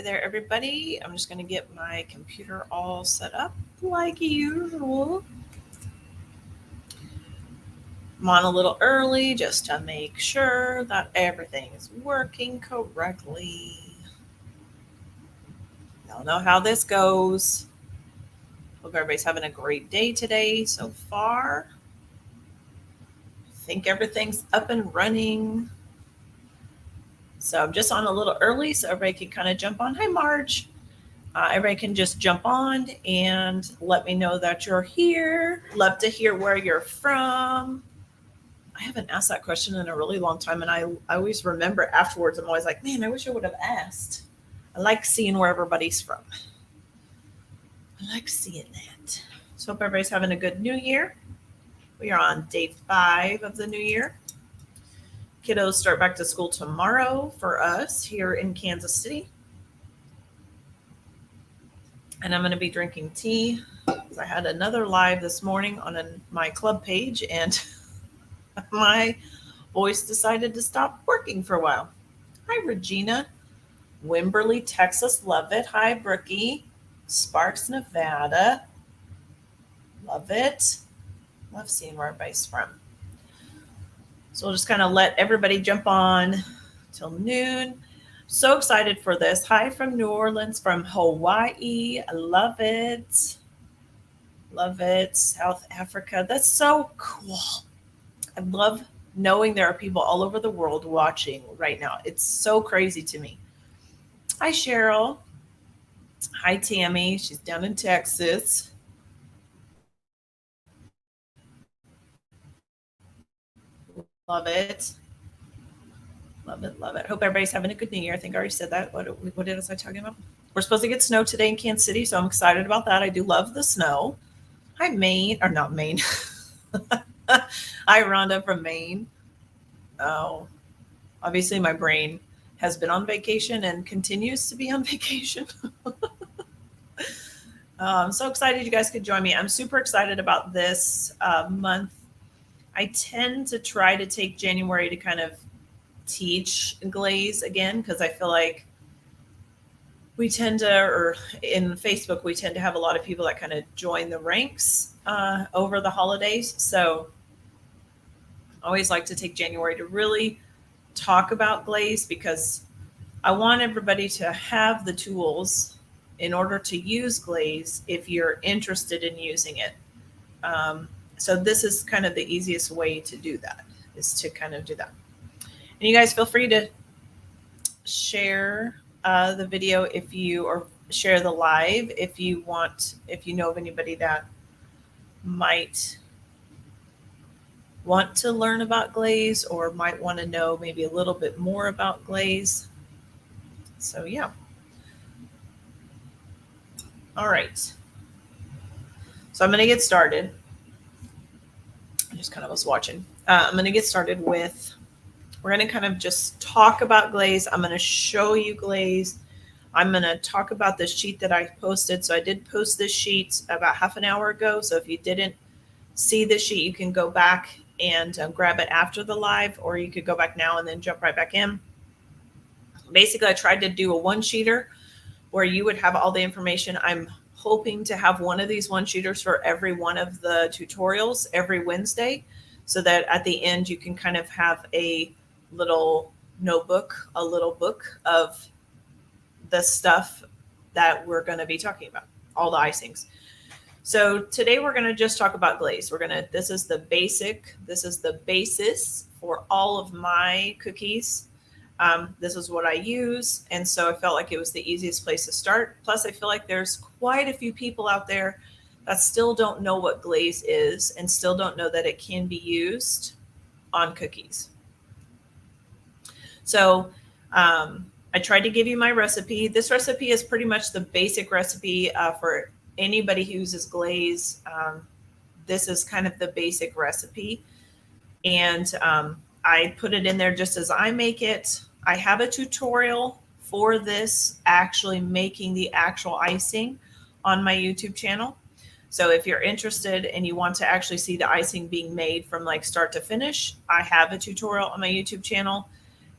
there, everybody. I'm just going to get my computer all set up like usual. I'm on a little early just to make sure that everything is working correctly. Y'all know how this goes. Hope everybody's having a great day today so far. I think everything's up and running. So I'm just on a little early so everybody can kind of jump on. Hi, Marge. Everybody can just jump on and let me know that you're here. Love to hear where you're from. I haven't asked that question in a really long time, and I always remember afterwards. I'm always like, man, I wish I would have asked. I like seeing where everybody's from. I like seeing that. So hope everybody's having a good new year. We are on day 5 of the new year. Kiddos start back to school tomorrow for us here in Kansas City. And I'm going to be drinking tea. I had another live this morning on my club page, and my voice decided to stop working for a while. Hi, Regina. Wimberley, Texas. Love it. Hi, Brookie. Sparks, Nevada. Love it. Love seeing where everybody's from. So we'll just kind of let everybody jump on till noon. So excited for this. Hi from New Orleans, from Hawaii. I love it. Love it. South Africa. That's so cool. I love knowing there are people all over the world watching right now. It's so crazy to me. Hi, Cheryl. Hi, Tammy. She's down in Texas. Love it. Love it, love it. Hope everybody's having a good new year. I think I already said that. What was I talking about? We're supposed to get snow today in Kansas City, so I'm excited about that. I do love the snow. Hi, Maine. Or not Maine. Hi, Rhonda from Maine. Oh, obviously my brain has been on vacation and continues to be on vacation. I'm so excited you guys could join me. I'm super excited about this month. I tend to try to take January to kind of teach Glaze again, because I feel like we tend to, or in Facebook, we tend to have a lot of people that kind of join the ranks over the holidays. So I always like to take January to really talk about Glaze, because I want everybody to have the tools in order to use Glaze if you're interested in using it. So this is kind of the easiest way to do that, is to kind of do that. And you guys feel free to share the video or share the live if you want, if you know of anybody that might want to learn about Glaze or might want to know maybe a little bit more about Glaze. So yeah. All right. So I'm going to get started. I just kind of was watching. I'm going to get started with, we're going to kind of just talk about Glaze. I'm going to show you Glaze. I'm going to talk about the sheet that I posted. So I did post this sheet about half an hour ago. So if you didn't see the sheet, you can go back and grab it after the live, or you could go back now and then jump right back in. Basically, I tried to do a one-sheeter where you would have all the information. I'm hoping to have one of these one-sheeters for every one of the tutorials every Wednesday, so that at the end you can kind of have a little notebook, a little book of the stuff that we're going to be talking about, all the icings. So today we're going to just talk about Glaze. This is the basis for all of my cookies. This is what I use. And so I felt like it was the easiest place to start. Plus, I feel like there's quite a few people out there that still don't know what Glaze is and still don't know that it can be used on cookies. So I tried to give you my recipe. This recipe is pretty much the basic recipe for anybody who uses Glaze. This is kind of the basic recipe. And I put it in there just as I make it. I have a tutorial for this, actually making the actual icing, on my YouTube channel. So if you're interested and you want to actually see the icing being made from like start to finish, I have a tutorial on my YouTube channel.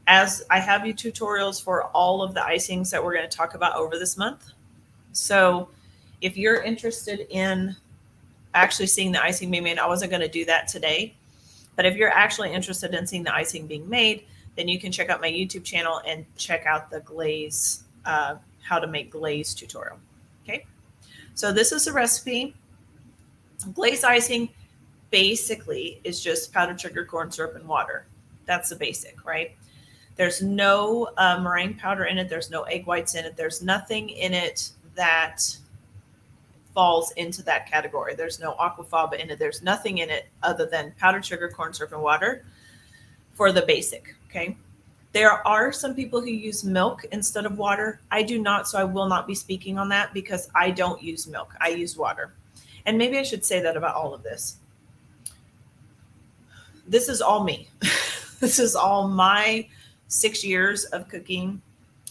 as I have you tutorials for all of the icings that we're going to talk about over this month. So if you're interested in actually seeing the icing being made, I wasn't going to do that today, but if you're actually interested in seeing the icing being made, then you can check out my YouTube channel and check out the glaze, how to make glaze tutorial. Okay. So this is a recipe. Glaze icing basically is just powdered sugar, corn syrup, and water. That's the basic, right? There's no meringue powder in it. There's no egg whites in it. There's nothing in it that falls into that category. There's no aquafaba in it. There's nothing in it other than powdered sugar, corn syrup, and water for the basic, okay? There are some people who use milk instead of water. I do not, so I will not be speaking on that because I don't use milk. I use water. And maybe I should say that about all of this. This is all me. This is all my 6 years of cooking.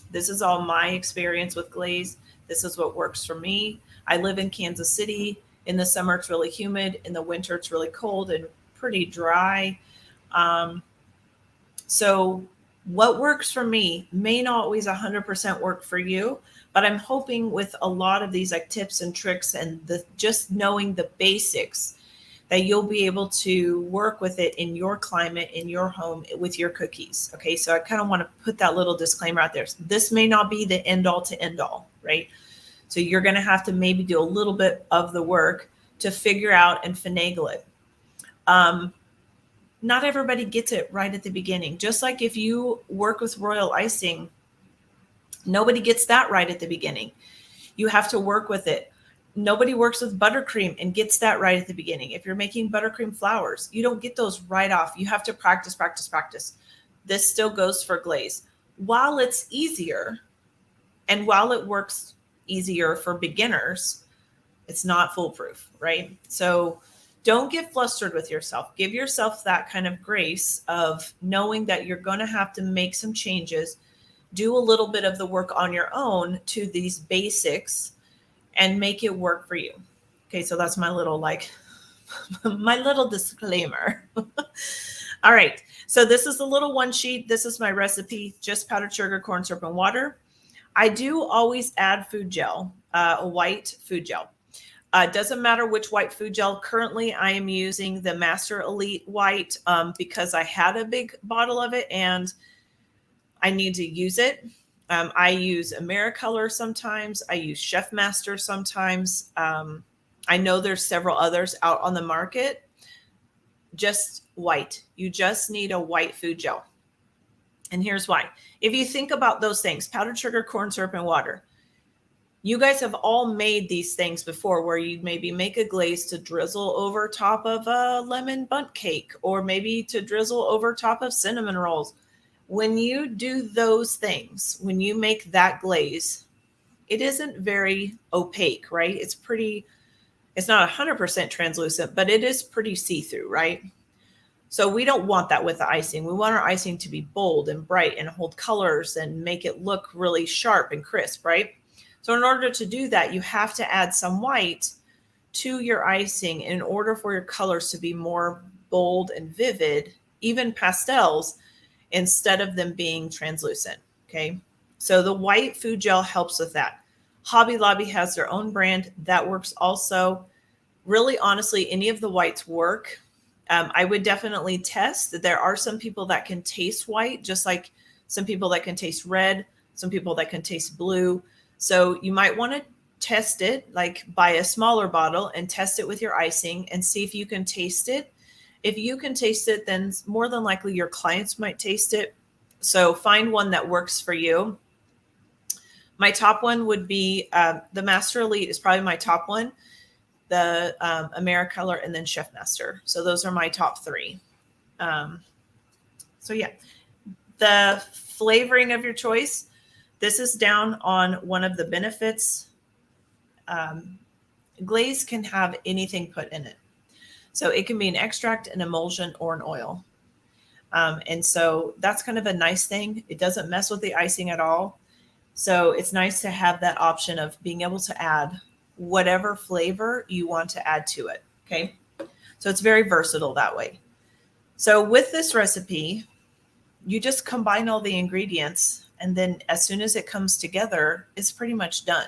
This is all my experience with glaze. This is what works for me. I live in Kansas City. In the summer, it's really humid. In the winter, it's really cold and pretty dry. So what works for me may not always 100% work for you, but I'm hoping with a lot of these like tips and tricks and just knowing the basics that you'll be able to work with it in your climate, in your home, with your cookies. Okay, so I kind of want to put that little disclaimer out there. This may not be the end all to end all, right? So you're going to have to maybe do a little bit of the work to figure out and finagle it. Not everybody gets it right at the beginning. Just like if you work with royal icing, nobody gets that right at the beginning. You have to work with it. Nobody works with buttercream and gets that right at the beginning. If you're making buttercream flowers, you don't get those right off. You have to practice, practice, practice. This still goes for glaze. While it's easier and while it works easier for beginners, it's not foolproof, right? So don't get flustered with yourself. Give yourself that kind of grace of knowing that you're going to have to make some changes, do a little bit of the work on your own to these basics and make it work for you. Okay, so that's my little my little disclaimer. All right, so this is a little one sheet. This is my recipe, just powdered sugar, corn syrup, and water. I do always add food gel, a white food gel. Doesn't matter which white food gel. Currently, I am using the Master Elite White because I had a big bottle of it and I need to use it. I use AmeriColor sometimes. I use Chef Master sometimes. I know there's several others out on the market. Just white. You just need a white food gel. And here's why. If you think about those things, powdered sugar, corn syrup, and water, you guys have all made these things before where you maybe make a glaze to drizzle over top of a lemon bundt cake or maybe to drizzle over top of cinnamon rolls. When you do those things, when you make that glaze, it isn't very opaque, right? It's not 100% translucent, but it is pretty see-through, right? So we don't want that with the icing. We want our icing to be bold and bright and hold colors and make it look really sharp and crisp, right? So in order to do that, you have to add some white to your icing in order for your colors to be more bold and vivid, even pastels, instead of them being translucent, okay? So the white food gel helps with that. Hobby Lobby has their own brand that works also. Really, honestly, any of the whites work. I would definitely test that. There are some people that can taste white, just like some people that can taste red, some people that can taste blue. So you might want to test it, like buy a smaller bottle and test it with your icing and see if you can taste it. If you can taste it, then more than likely your clients might taste it. So find one that works for you. My top one would be the Master Elite is probably my top one, the AmeriColor, and then Chef Master. So those are my top three. So yeah, the flavoring of your choice. This is down on one of the benefits. Glaze can have anything put in it. So it can be an extract, an emulsion, or an oil. And so that's kind of a nice thing. It doesn't mess with the icing at all. So it's nice to have that option of being able to add whatever flavor you want to add to it. Okay. So it's very versatile that way. So with this recipe, you just combine all the ingredients, and then as soon as it comes together, it's pretty much done.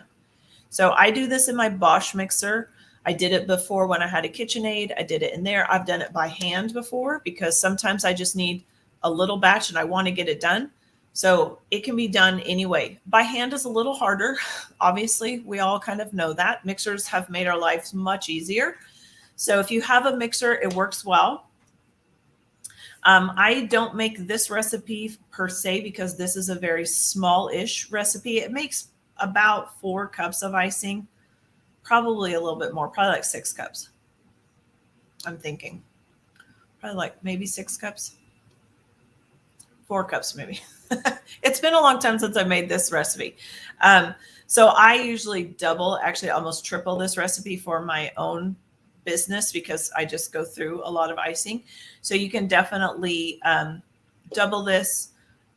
So I do this in my Bosch mixer. I did it before when I had a KitchenAid. I did it in there. I've done it by hand before because sometimes I just need a little batch and I want to get it done. So it can be done anyway. By hand is a little harder. Obviously, we all kind of know that. Mixers have made our lives much easier. So if you have a mixer, it works well. I don't make this recipe per se because this is a very small-ish recipe. It makes about 4 cups of icing, probably a little bit more, probably like 6 cups. I'm thinking probably like maybe 6 cups, 4 cups maybe. It's been a long time since I made this recipe. So I usually double, actually almost triple this recipe for my own business because I just go through a lot of icing. So you can definitely double this.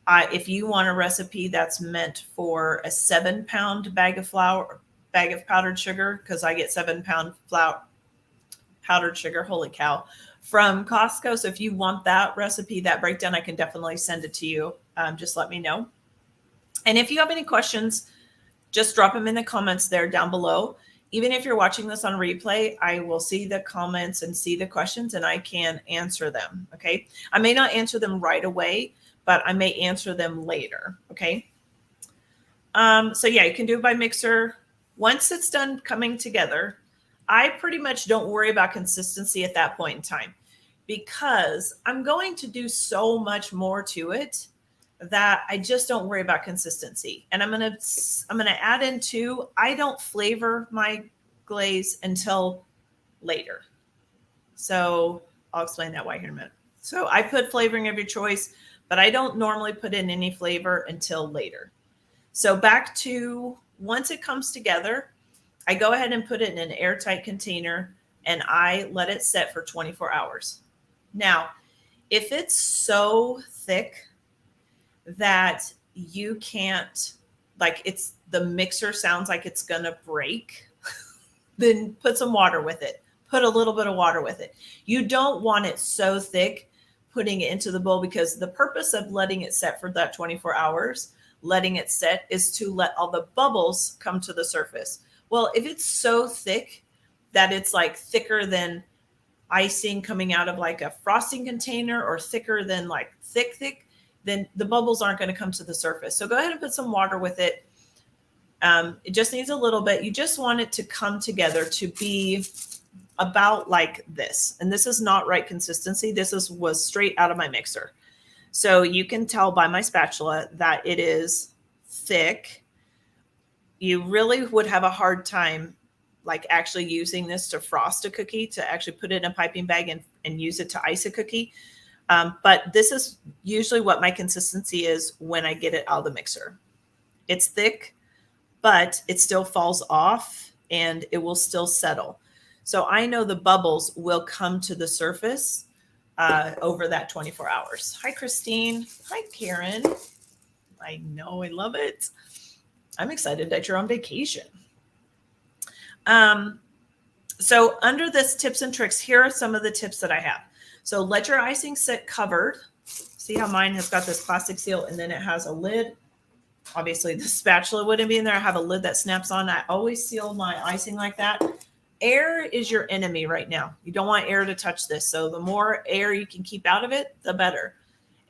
If you want a recipe that's meant for a 7-pound bag of powdered sugar, because I get 7-pound powdered sugar, holy cow, from Costco. So if you want that recipe, that breakdown, I can definitely send it to you. Just let me know. And if you have any questions, just drop them in the comments there down below. Even if you're watching this on replay, I will see the comments and see the questions and I can answer them. Okay. I may not answer them right away, but I may answer them later. Okay. So yeah, you can do it by mixer. Once it's done coming together, I pretty much don't worry about consistency at that point in time because I'm going to do so much more to it that I just don't worry about consistency. And I'm going to add in too, I don't flavor my glaze until later. So I'll explain that why here in a minute. So I put flavoring of your choice, but I don't normally put in any flavor until later. So back to once it comes together, I go ahead and put it in an airtight container and I let it set for 24 hours. Now, if it's so thick that you can't, like the mixer sounds like it's going to break, then put some water with it. Put a little bit of water with it. You don't want it so thick putting it into the bowl because the purpose of letting it set for that 24 hours, letting it set is to let all the bubbles come to the surface. Well, if it's so thick that it's like thicker than icing coming out of like a frosting container or thicker than like thick, then the bubbles aren't going to come to the surface. So go ahead and put some water with it. It just needs a little bit. You just want it to come together to be about like this. And this is not right consistency. This was straight out of my mixer. So you can tell by my spatula that it is thick. You really would have a hard time like actually using this to frost a cookie, to actually put it in a piping bag and use it to ice a cookie. But this is usually what my consistency is when I get it out of the mixer. It's thick, but it still falls off and it will still settle. So I know the bubbles will come to the surface over that 24 hours. Hi, Christine. Hi, Karen. I know, I love it. I'm excited that you're on vacation. So under this tips and tricks, here are some of the tips that I have. So let your icing sit covered. See how mine has got this plastic seal and then it has a lid. Obviously the spatula wouldn't be in there. I have a lid that snaps on. I always seal my icing like that. Air is your enemy right now. You don't want air to touch this. So the more air you can keep out of it, the better.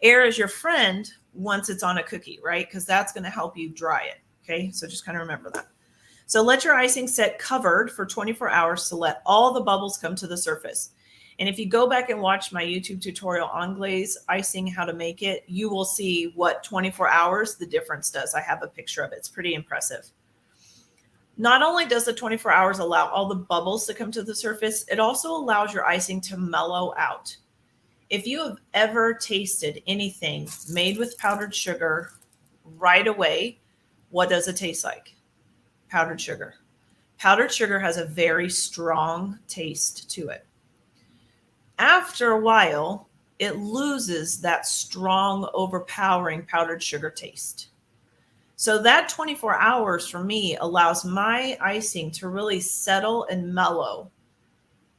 Air is your friend once it's on a cookie, right? Because that's going to help you dry it. Okay, so just kind of remember that. So let your icing set covered for 24 hours to let all the bubbles come to the surface. And if you go back and watch my YouTube tutorial on glaze icing, how to make it, you will see what 24 hours the difference does. I have a picture of it. It's pretty impressive. Not only does the 24 hours allow all the bubbles to come to the surface, it also allows your icing to mellow out. If you have ever tasted anything made with powdered sugar right away, what does it taste like? Powdered sugar. Powdered sugar has a very strong taste to it. After a while, it loses that strong, overpowering powdered sugar taste. So that 24 hours for me allows my icing to really settle and mellow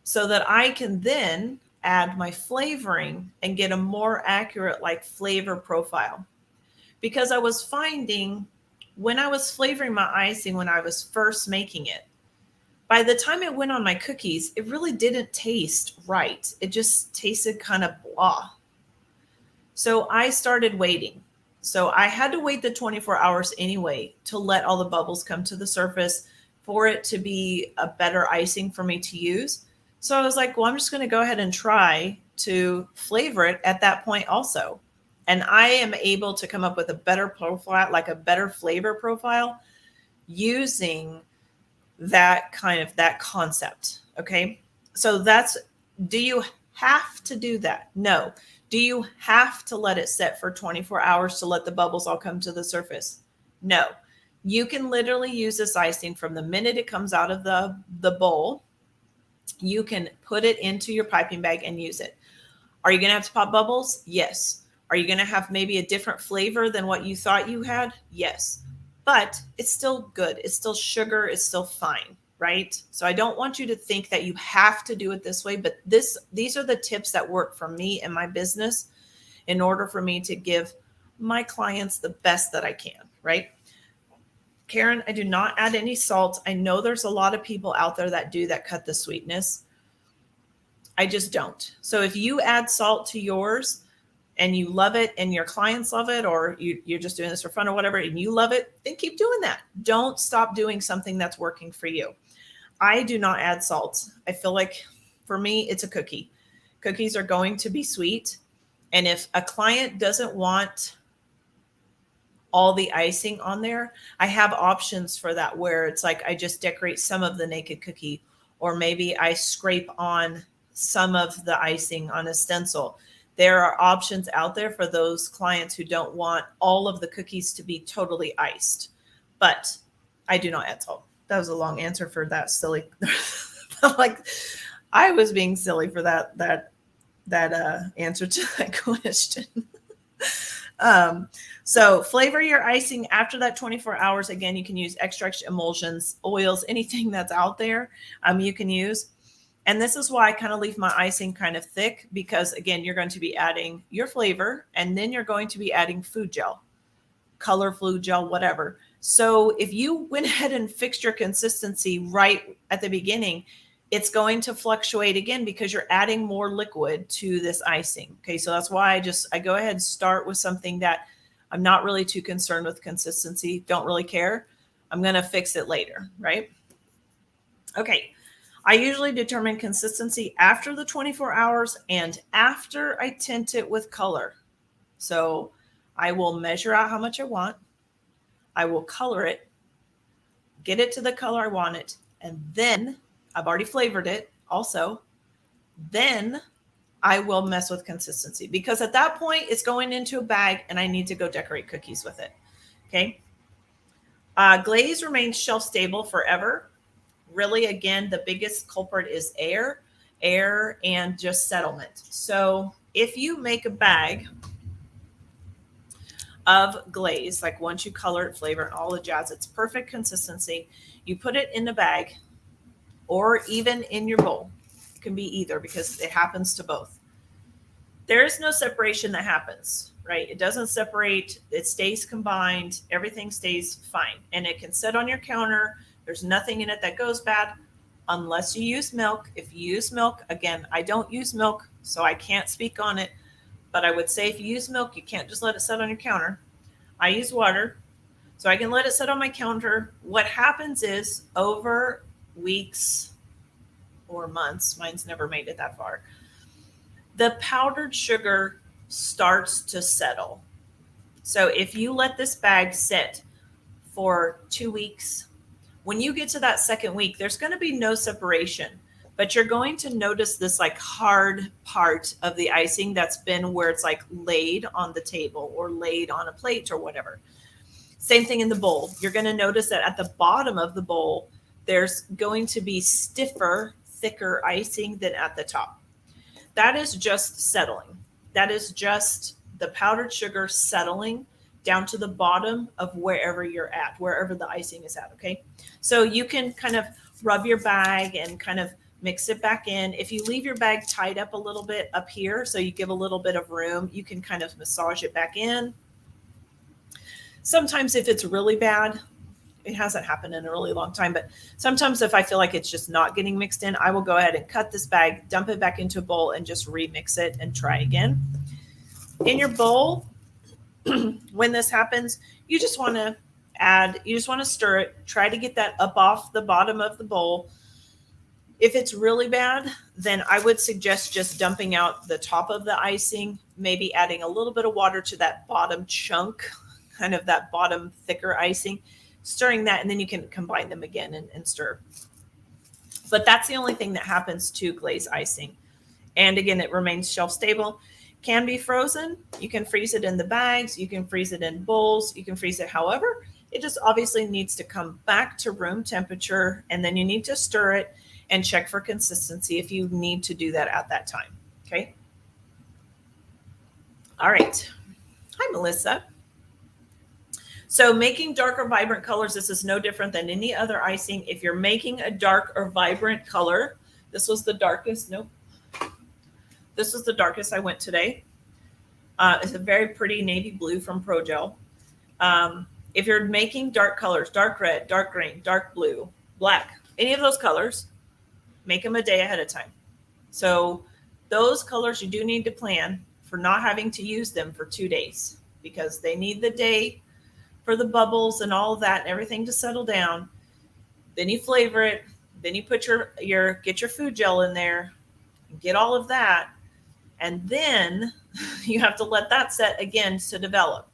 so that I can then add my flavoring and get a more accurate like flavor profile. Because I was finding when I was flavoring my icing when I was first making it, by the time it went on my cookies, it really didn't taste right. It just tasted kind of blah. So I started waiting. So I had to wait the 24 hours anyway to let all the bubbles come to the surface for it to be a better icing for me to use. So I was like, well, I'm just going to go ahead and try to flavor it at that point also. And I am able to come up with a better profile, like a better flavor profile using that kind of that concept. Okay. So that's, do you have to do that? No. Do you have to let it set for 24 hours to let the bubbles all come to the surface? No. You can literally use this icing from the minute it comes out of the bowl. You can put it into your piping bag and use it. Are you going to have to pop bubbles? Yes. Are you going to have maybe a different flavor than what you thought you had? Yes. But it's still good. It's still sugar. It's still fine, right? So I don't want you to think that you have to do it this way, but these are the tips that work for me and my business in order for me to give my clients the best that I can, right? Karen, I do not add any salt. I know there's a lot of people out there that do that cut the sweetness. I just don't. So if you add salt to yours and you love it and your clients love it, or you're just doing this for fun or whatever, and you love it, then keep doing that. Don't stop doing something that's working for you. I do not add salt. I feel like for me, it's a cookie. Cookies are going to be sweet. And if a client doesn't want all the icing on there, I have options for that where it's like I just decorate some of the naked cookie, or maybe I scrape on some of the icing on a stencil. There are options out there for those clients who don't want all of the cookies to be totally iced. But I do not add salt. That was a long answer for that silly. Like I was being silly for that answer to that question. So flavor your icing after that 24 hours. Again, you can use extracts, emulsions, oils, anything that's out there, you can use. And this is why I kind of leave my icing kind of thick, because again, you're going to be adding your flavor and then you're going to be adding food gel, color food gel, whatever. So if you went ahead and fixed your consistency right at the beginning, it's going to fluctuate again because you're adding more liquid to this icing. Okay. So that's why I go ahead and start with something that I'm not really too concerned with consistency. Don't really care. I'm going to fix it later. Right. Okay. I usually determine consistency after the 24 hours and after I tint it with color. So I will measure out how much I want. I will color it, get it to the color I want it. And then I've already flavored it also. Then I will mess with consistency, because at that point it's going into a bag and I need to go decorate cookies with it. Okay. Glaze remains shelf stable forever. Really, again, the biggest culprit is air, and just settlement. So if you make a bag of glaze, like once you color it, flavor it, all the jazz, it's perfect consistency. You put it in a bag or even in your bowl. It can be either, because it happens to both. There is no separation that happens, right? It doesn't separate. It stays combined. Everything stays fine. And it can sit on your counter. There's nothing in it that goes bad unless you use milk. If you use milk, again, I don't use milk, so I can't speak on it. But I would say if you use milk, you can't just let it sit on your counter. I use water, so I can let it sit on my counter. What happens is over weeks or months, mine's never made it that far, the powdered sugar starts to settle. So if you let this bag sit for 2 weeks, when you get to that second week, there's going to be no separation, but you're going to notice this like hard part of the icing that's been where it's like laid on the table or laid on a plate or whatever. Same thing in the bowl. You're going to notice that at the bottom of the bowl, there's going to be stiffer, thicker icing than at the top. That is just settling. That is just the powdered sugar settling down to the bottom of wherever you're at, wherever the icing is at. Okay. So you can kind of rub your bag and kind of mix it back in. If you leave your bag tied up a little bit up here, so you give a little bit of room, you can kind of massage it back in. Sometimes if it's really bad, it hasn't happened in a really long time, but sometimes if I feel like it's just not getting mixed in, I will go ahead and cut this bag, dump it back into a bowl, and just remix it and try again. In your bowl, when this happens, you just want to stir it, try to get that up off the bottom of the bowl. If it's really bad, then I would suggest just dumping out the top of the icing, maybe adding a little bit of water to that bottom chunk, kind of that bottom thicker icing, stirring that, and then you can combine them again and stir. But that's the only thing that happens to glaze icing. And again, it remains shelf stable. Can be frozen. You can freeze it in the bags. You can freeze it in bowls. You can freeze it however. It just obviously needs to come back to room temperature, and then you need to stir it and check for consistency if you need to do that at that time. Okay. All right. Hi, Melissa. So making dark or vibrant colors, this is no different than any other icing. If you're making a dark or vibrant color, this was the darkest. Nope. This was the darkest I went today. It's a very pretty navy blue from Pro Gel. If you're making dark colors, dark red, dark green, dark blue, black, any of those colors, make them a day ahead of time. So those colors you do need to plan for not having to use them for 2 days, because they need the day for the bubbles and all of that and everything to settle down. Then you flavor it. Then you put get your food gel in there, get all of that. And then you have to let that set again to develop.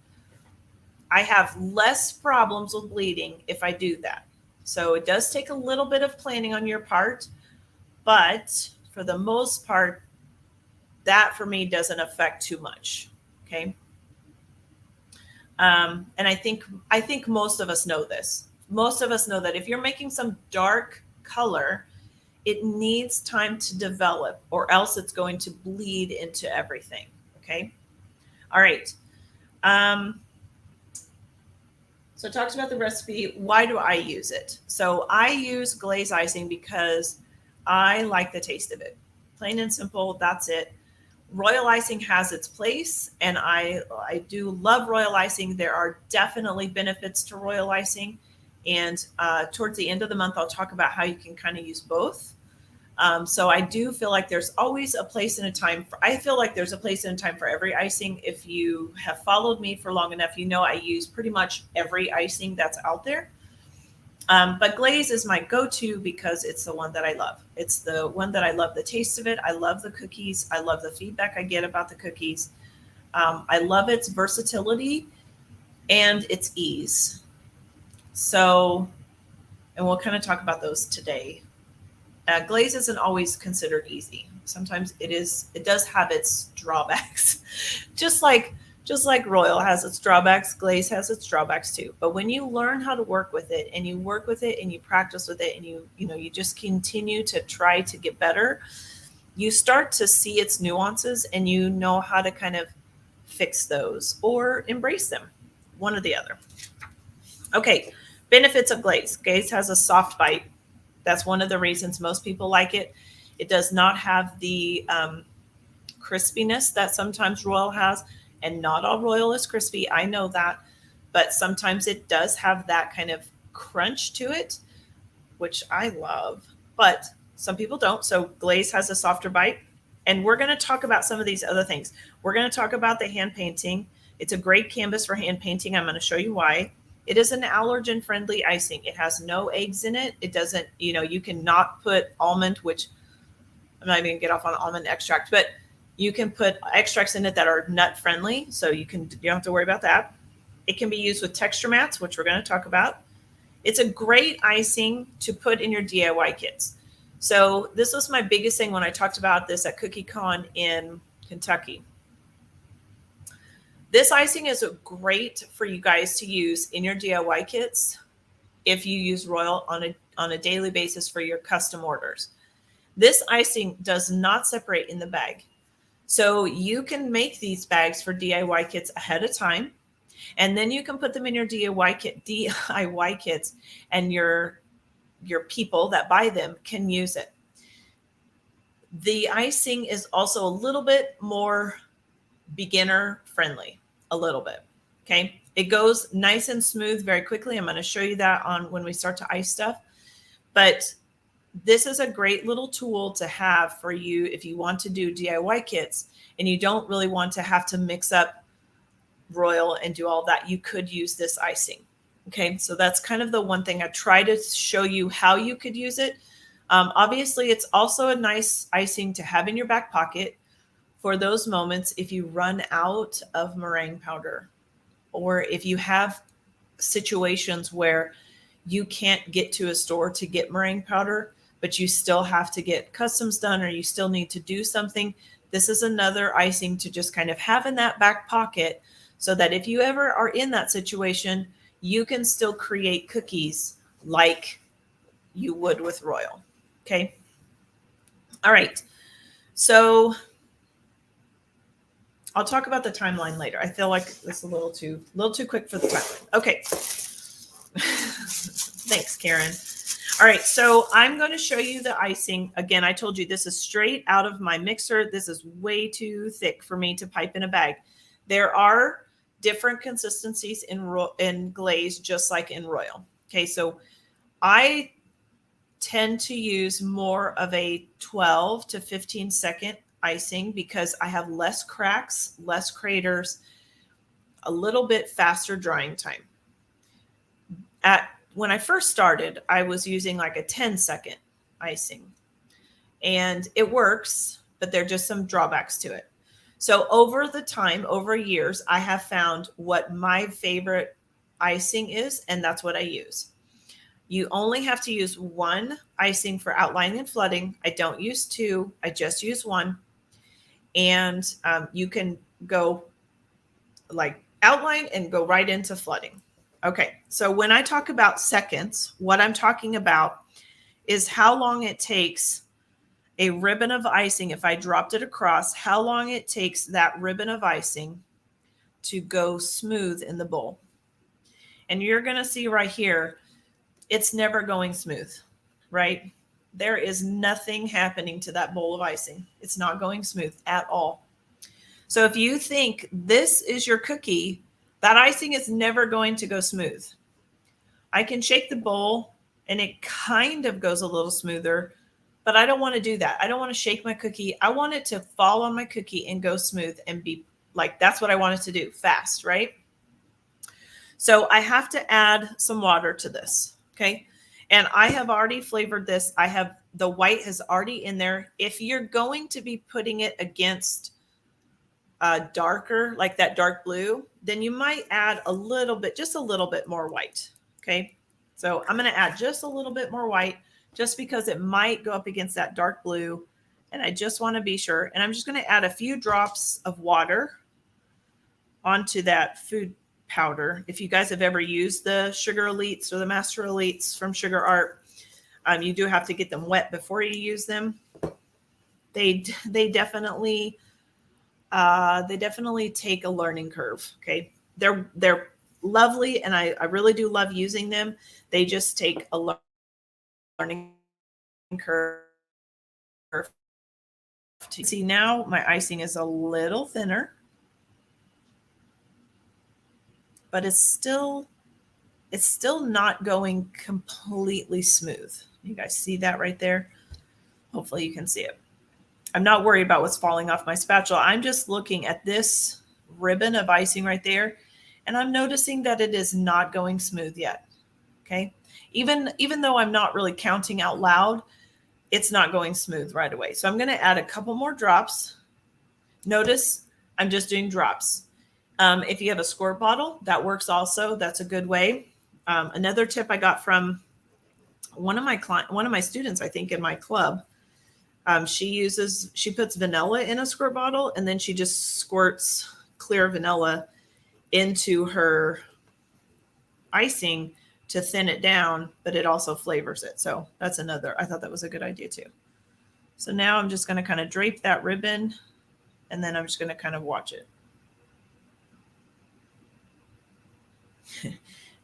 I have less problems with bleeding if I do that. So it does take a little bit of planning on your part, but for the most part, that for me doesn't affect too much. Okay. And I think most of us know this. Most of us know that if you're making some dark color, it needs time to develop, or else it's going to bleed into everything. Okay. All right. So I talked about the recipe. Why do I use it? So I use glaze icing because I like the taste of it. Plain and simple. That's it. Royal icing has its place, and I do love royal icing. There are definitely benefits to royal icing. And towards the end of the month, I'll talk about how you can kind of use both. So I do feel like there's always a place and a time I feel like there's a place and a time for every icing. If you have followed me for long enough, you know I use pretty much every icing that's out there. But glaze is my go-to because it's the one that I love. It's the one that I love the taste of it. I love the cookies. I love the feedback I get about the cookies. I love its versatility and its ease. So, and we'll kind of talk about those today. Glaze isn't always considered easy. Sometimes it does have its drawbacks. Just like Royal has its drawbacks, glaze has its drawbacks too. But when you learn how to work with it, and you work with it, and you practice with it, and you just continue to try to get better, you start to see its nuances, and you know how to kind of fix those or embrace them, one or the other. Okay, benefits of glaze. Glaze has a soft bite. That's one of the reasons most people like it. It does not have the crispiness that sometimes Royal has. And not all Royal is crispy. I know that. But sometimes it does have that kind of crunch to it, which I love. But some people don't. So glaze has a softer bite. And we're going to talk about some of these other things. We're going to talk about the hand painting. It's a great canvas for hand painting. I'm going to show you why. It is an allergen-friendly icing. It has no eggs in it. It doesn't, you cannot put almond, which I'm not even going to get off on almond extract, but you can put extracts in it that are nut-friendly, so you don't have to worry about that. It can be used with texture mats, which we're going to talk about. It's a great icing to put in your DIY kits. So this was my biggest thing when I talked about this at CookieCon in Kentucky. This icing is great for you guys to use in your DIY kits if you use Royal on a daily basis for your custom orders. This icing does not separate in the bag. So you can make these bags for DIY kits ahead of time, and then you can put them in your DIY kits, and your people that buy them can use it. The icing is also a little bit more beginner friendly, a little bit. Okay. It goes nice and smooth very quickly. I'm going to show you that on when we start to ice stuff. But this is a great little tool to have for you if you want to do DIY kits and you don't really want to have to mix up royal and do all that. You could use this icing. Okay, so that's kind of the one thing I try to show you how you could use it. Obviously, it's also a nice icing to have in your back pocket for those moments if you run out of meringue powder, or if you have situations where you can't get to a store to get meringue powder, but you still have to get customs done or you still need to do something. This is another icing to just kind of have in that back pocket so that if you ever are in that situation, you can still create cookies like you would with royal. Okay. All right. So I'll talk about the timeline later. I feel like it's a little too quick for the timeline. Okay. Thanks, Karen. All right, so I'm going to show you the icing. Again, I told you this is straight out of my mixer. This is way too thick for me to pipe in a bag. There are different consistencies in glaze, just like in royal. Okay, so I tend to use more of a 12 to 15 second icing because I have less cracks, less craters, a little bit faster drying time. When I first started, I was using like a 10-second icing, and it works, but there are just some drawbacks to it. So over the time, over years, I have found what my favorite icing is, and that's what I use. You only have to use one icing for outlining and flooding. I don't use two. I just use one. And you can go like outline and go right into flooding. Okay, so when I talk about seconds, what I'm talking about is how long it takes a ribbon of icing, if I dropped it across, how long it takes that ribbon of icing to go smooth in the bowl. And you're going to see right here, it's never going smooth, right? There is nothing happening to that bowl of icing. It's not going smooth at all. So if you think this is your cookie, that icing is never going to go smooth. I can shake the bowl and it kind of goes a little smoother, but I don't want to do that. I don't want to shake my cookie. I want it to fall on my cookie and go smooth and be like, that's what I want it to do, fast, right? So I have to add some water to this, okay? And I have already flavored this. The white has already in there. If you're going to be putting it against darker, like that dark blue, then you might add a little bit, just a little bit more white. Okay. So I'm going to add just a little bit more white just because it might go up against that dark blue. And I just want to be sure. And I'm just going to add a few drops of water onto that food powder. If you guys have ever used the Sugar Elites or the Master Elites from Sugar Art, you do have to get them wet before you use them. They definitely take a learning curve. Okay. They're lovely. And I really do love using them. They just take a learning curve. See, now my icing is a little thinner, but it's still not going completely smooth. You guys see that right there? Hopefully you can see it. I'm not worried about what's falling off my spatula. I'm just looking at this ribbon of icing right there, and I'm noticing that it is not going smooth yet. Okay. Even though I'm not really counting out loud, it's not going smooth right away. So I'm going to add a couple more drops. Notice I'm just doing drops. If you have a squirt bottle, that works also. That's a good way. Another tip I got from one of my students, I think in my club, she puts vanilla in a squirt bottle and then she just squirts clear vanilla into her icing to thin it down, but it also flavors it. So I thought that was a good idea too. So now I'm just going to kind of drape that ribbon and then I'm just going to kind of watch it.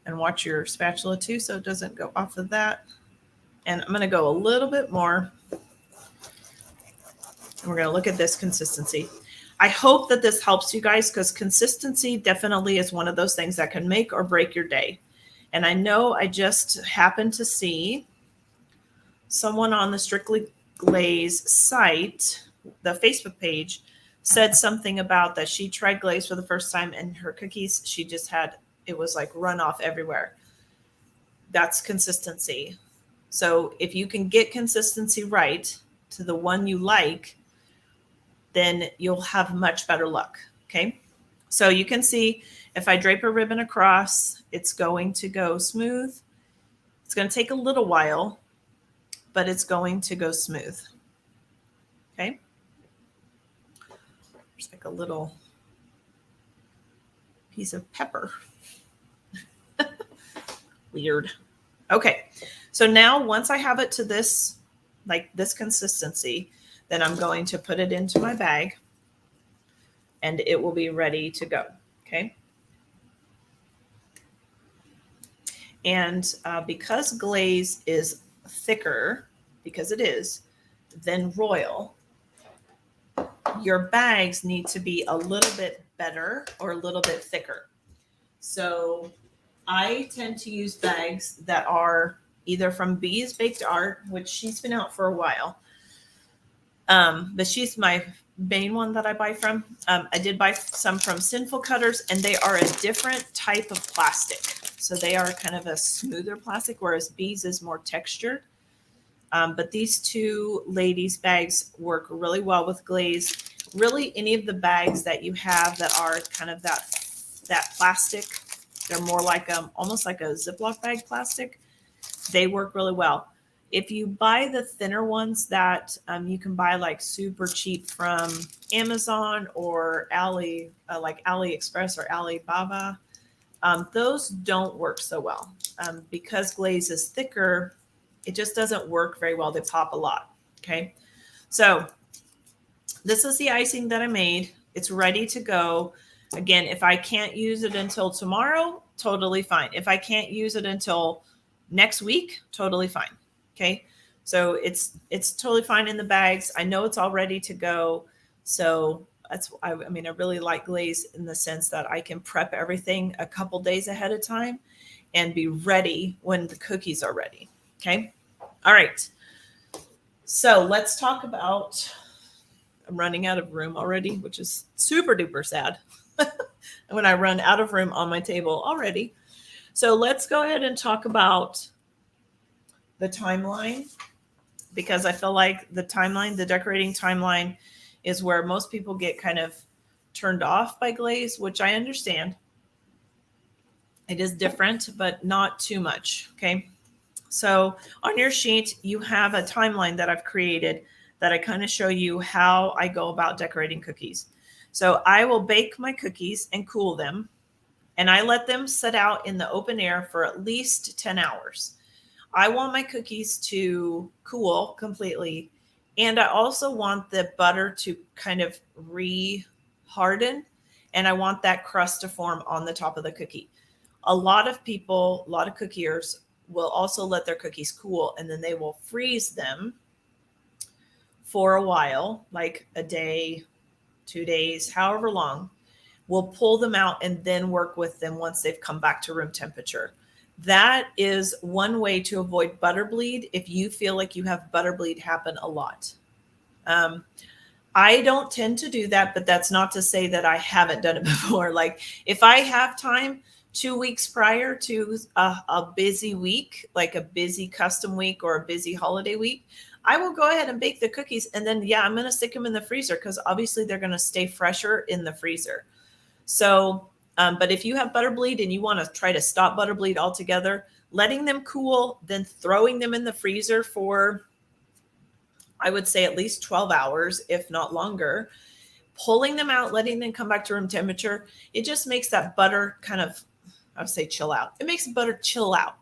And watch your spatula too so it doesn't go off of that. And I'm going to go a little bit more. And we're going to look at this consistency. I hope that this helps you guys, because consistency definitely is one of those things that can make or break your day. And I know I just happened to see someone on the Strictly Glaze site, the Facebook page, said something about that she tried Glaze for the first time, and her cookies, she just had, it was like runoff everywhere. That's consistency. So if you can get consistency right to the one you like, then you'll have much better luck. Okay. So you can see if I drape a ribbon across, it's going to go smooth. It's going to take a little while, but it's going to go smooth. Okay. Just like a little piece of pepper. Weird. Okay. So now once I have it to this, like this consistency, then I'm going to put it into my bag and it will be ready to go. Okay. And because glaze is thicker, because it is, than royal, your bags need to be a little bit better or a little bit thicker. So I tend to use bags that are either from Bee's Baked Art, which she's been out for a while. But she's my main one that I buy from. I did buy some from Sinful Cutters, and they are a different type of plastic. So they are kind of a smoother plastic, whereas Bee's is more textured. But these two ladies' bags work really well with glaze. Really, any of the bags that you have that are kind of that plastic, they're more like almost like a Ziploc bag plastic. They work really well. If you buy the thinner ones that you can buy like super cheap from Amazon or like AliExpress or Alibaba, those don't work so well. Because glaze is thicker, it just doesn't work very well. They pop a lot. Okay. So this is the icing that I made. It's ready to go. Again, if I can't use it until tomorrow, totally fine. If I can't use it until next week, totally fine. Okay. So it's totally fine in the bags. I know it's all ready to go. So I mean, I really like glaze in the sense that I can prep everything a couple days ahead of time and be ready when the cookies are ready. Okay. All right. So let's talk about, I'm running out of room already, which is super duper sad. When I run out of room on my table already. So let's go ahead and talk about the timeline, because I feel like the timeline, the decorating timeline, is where most people get kind of turned off by glaze, which I understand. It is different, but not too much. Okay. So on your sheet, you have a timeline that I've created that I kind of show you how I go about decorating cookies. So I will bake my cookies and cool them, and I let them sit out in the open air for at least 10 hours. I want my cookies to cool completely. And I also want the butter to kind of re-harden. And I want that crust to form on the top of the cookie. A lot of people, a lot of cookiers will also let their cookies cool, and then they will freeze them for a while, like a day, 2 days, however long. We'll pull them out and then work with them once they've come back to room temperature. That is one way to avoid butter bleed if you feel like you have butter bleed happen a lot. I don't tend to do that, but that's not to say that I haven't done it before. Like if I have time 2 weeks prior to a busy week, like a busy custom week or a busy holiday week, I will go ahead and bake the cookies. And then, yeah, I'm going to stick them in the freezer because obviously they're going to stay fresher in the freezer. So, but if you have butter bleed and you want to try to stop butter bleed altogether, letting them cool, then throwing them in the freezer for, I would say at least 12 hours, if not longer, pulling them out, letting them come back to room temperature. It just makes that butter kind of, I would say chill out. It makes the butter chill out,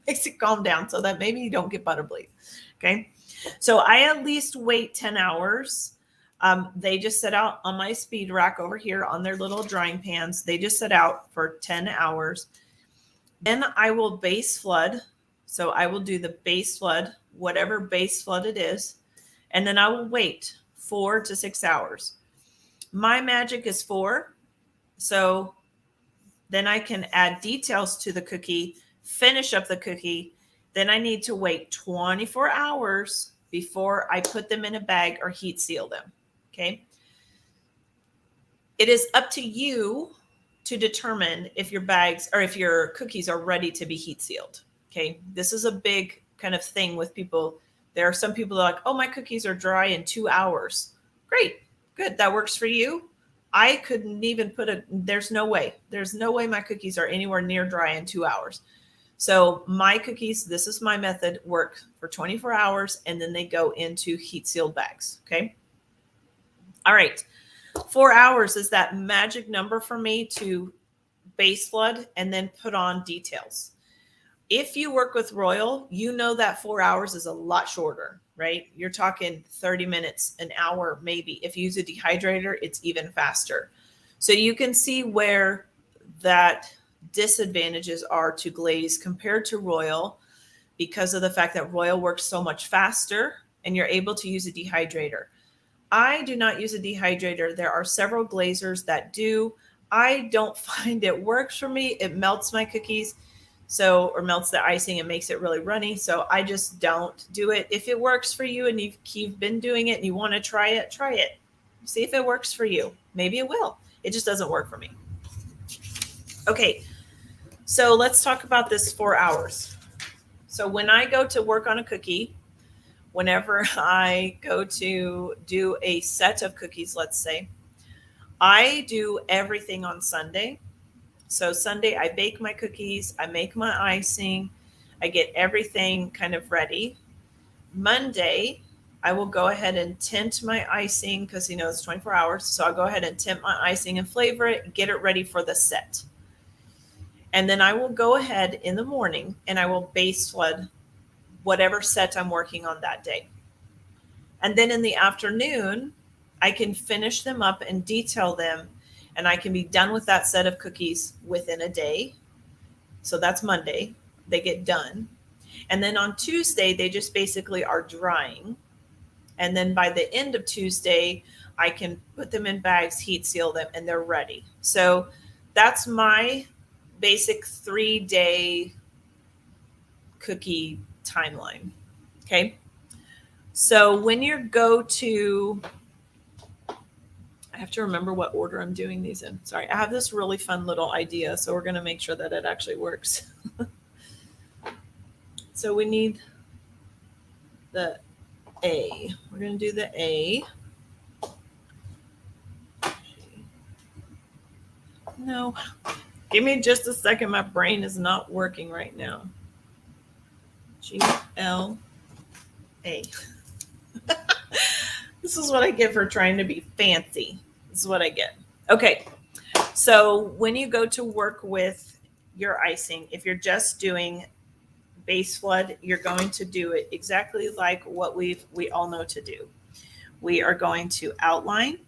makes it calm down so that maybe you don't get butter bleed. Okay. So I at least wait 10 hours. They just sit out on my speed rack over here on their little drying pans. They just sit out for 10 hours. Then I will base flood. So I will do the base flood, whatever base flood it is. And then I will wait 4 to 6 hours. My magic is 4. So then I can add details to the cookie, finish up the cookie. Then I need to wait 24 hours before I put them in a bag or heat seal them. Okay. It is up to you to determine if your bags or if your cookies are ready to be heat sealed. Okay. This is a big kind of thing with people. There are some people that are like, oh, my cookies are dry in 2 hours. Great. Good. That works for you. I couldn't even there's no way my cookies are anywhere near dry in 2 hours. So my cookies, this is my method, work for 24 hours and then they go into heat sealed bags. Okay. All right. 4 hours is that magic number for me to base flood and then put on details. If you work with Royal, you know that 4 hours is a lot shorter, right? You're talking 30 minutes, an hour, maybe. If you use a dehydrator, it's even faster. So you can see where that disadvantages are to Glaze compared to Royal because of the fact that Royal works so much faster and you're able to use a dehydrator. I do not use a dehydrator. There are several glazers that do. I don't find it works for me. It melts my cookies. Or melts the icing and makes it really runny. So I just don't do it. If it works for you and you've been doing it and you want to try it. See if it works for you. Maybe it will. It just doesn't work for me. Okay. So let's talk about this 4 hours. So when I go to work on a cookie, whenever I go to do a set of cookies, let's say, I do everything on Sunday. So Sunday, I bake my cookies, I make my icing, I get everything kind of ready. Monday, I will go ahead and tint my icing because, it's 24 hours. So I'll go ahead and tint my icing and flavor it, get it ready for the set. And then I will go ahead in the morning and I will base flood whatever set I'm working on that day. And then in the afternoon, I can finish them up and detail them. And I can be done with that set of cookies within a day. So that's Monday. They get done. And then on Tuesday, they just basically are drying. And then by the end of Tuesday, I can put them in bags, heat seal them, and they're ready. So that's my basic 3-day cookie timeline. Okay. So when you go to, I have to remember what order I'm doing these in. Sorry, I have this really fun little idea, so we're going to make sure that it actually works. So we need the A. We're going to do the A. No, give me just a second. My brain is not working right now. GLA. This is what I get for trying to be fancy. This is what I get. Okay. So when you go to work with your icing, if you're just doing base flood, you're going to do it exactly like what we all know to do. We are going to outline.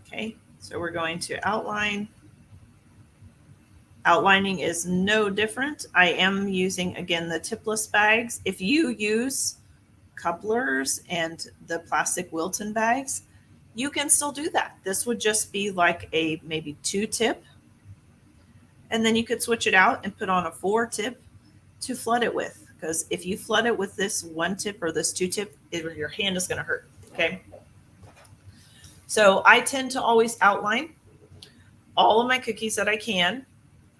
Okay. So we're going to outline. Outlining is no different. I am using, again, the tipless bags. If you use couplers and the plastic Wilton bags, you can still do that. This would just be like a maybe 2-tip. And then you could switch it out and put on a 4-tip to flood it with. Because if you flood it with this 1-tip or this 2-tip, your hand is going to hurt. Okay. So I tend to always outline all of my cookies that I can.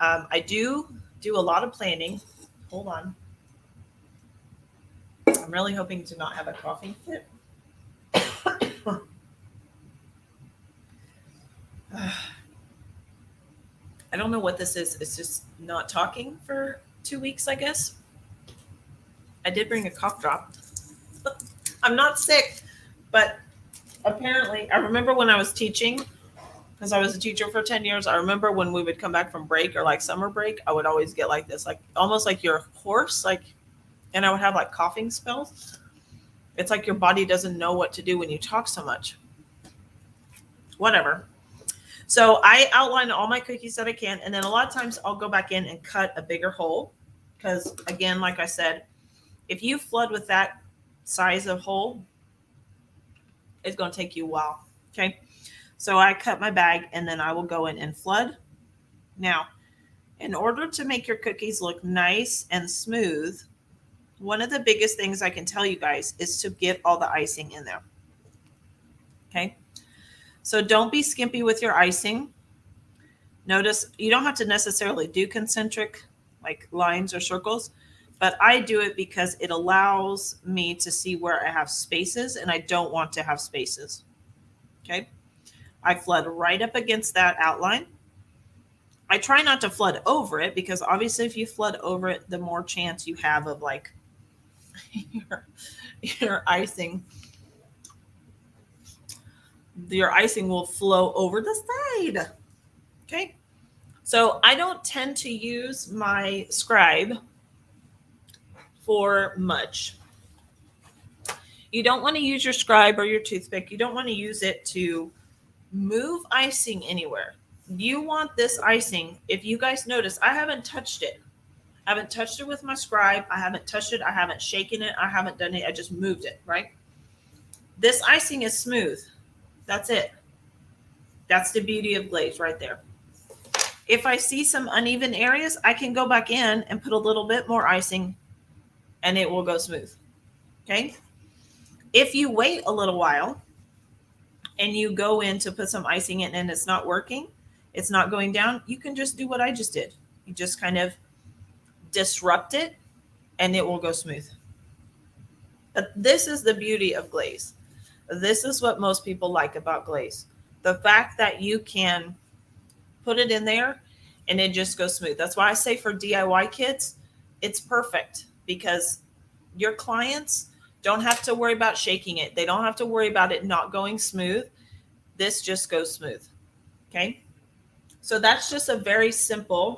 I do a lot of planning. Hold on. I'm really hoping to not have a coughing fit. I don't know what this is. It's just not talking for 2 weeks, I guess. I did bring a cough drop. I'm not sick, but apparently, I remember when I was teaching, because I was a teacher for 10 years, I remember when we would come back from break or like summer break, I would always get like this, like almost like you're hoarse, and I would have like coughing spells. It's like your body doesn't know what to do when you talk so much. Whatever. So I outline all my cookies that I can. And then a lot of times I'll go back in and cut a bigger hole. Because again, like I said, if you flood with that size of hole, it's going to take you a while. Okay. So I cut my bag and then I will go in and flood. Now, in order to make your cookies look nice and smooth, one of the biggest things I can tell you guys is to get all the icing in there. Okay. So don't be skimpy with your icing. Notice you don't have to necessarily do concentric like lines or circles, but I do it because it allows me to see where I have spaces and I don't want to have spaces. Okay. I flood right up against that outline. I try not to flood over it because obviously if you flood over it, the more chance you have of like your icing will flow over the side. Okay. So I don't tend to use my scribe for much. You don't want to use your scribe or your toothpick. You don't want to use it to move icing anywhere. You want this icing. If you guys notice, I haven't touched it. I haven't touched it with my scribe. I haven't touched it. I haven't shaken it. I haven't done it. I just moved it, right? This icing is smooth. That's it. That's the beauty of glaze right there. If I see some uneven areas, I can go back in and put a little bit more icing and it will go smooth. Okay. If you wait a little while and you go in to put some icing in and it's not working, it's not going down, you can just do what I just did. You just kind of disrupt it and it will go smooth. But this is the beauty of glaze. This is what most people like about glaze. The fact that you can put it in there and it just goes smooth. That's why I say for DIY kits, it's perfect because your clients don't have to worry about shaking it. They don't have to worry about it not going smooth. This just goes smooth. Okay. So that's just a very simply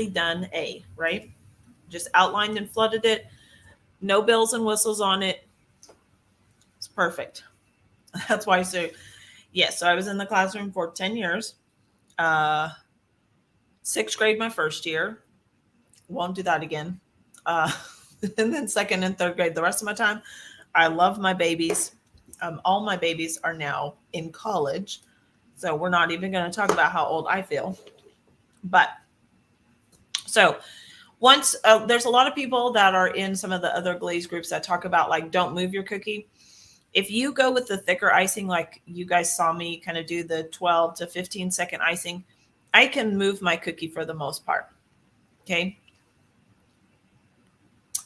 done right? Just outlined and flooded it. No bells and whistles on it. It's perfect. That's why I say, yes. So I was in the classroom for 10 years. 6th grade, my first year. Won't do that again. And then 2nd and 3rd grade, the rest of my time. I love my babies. All my babies are now in college. So we're not even going to talk about how old I feel. But so once there's a lot of people that are in some of the other glaze groups that talk about like, don't move your cookie. If you go with the thicker icing, like you guys saw me kind of do the 12 to 15 second icing, I can move my cookie for the most part. Okay.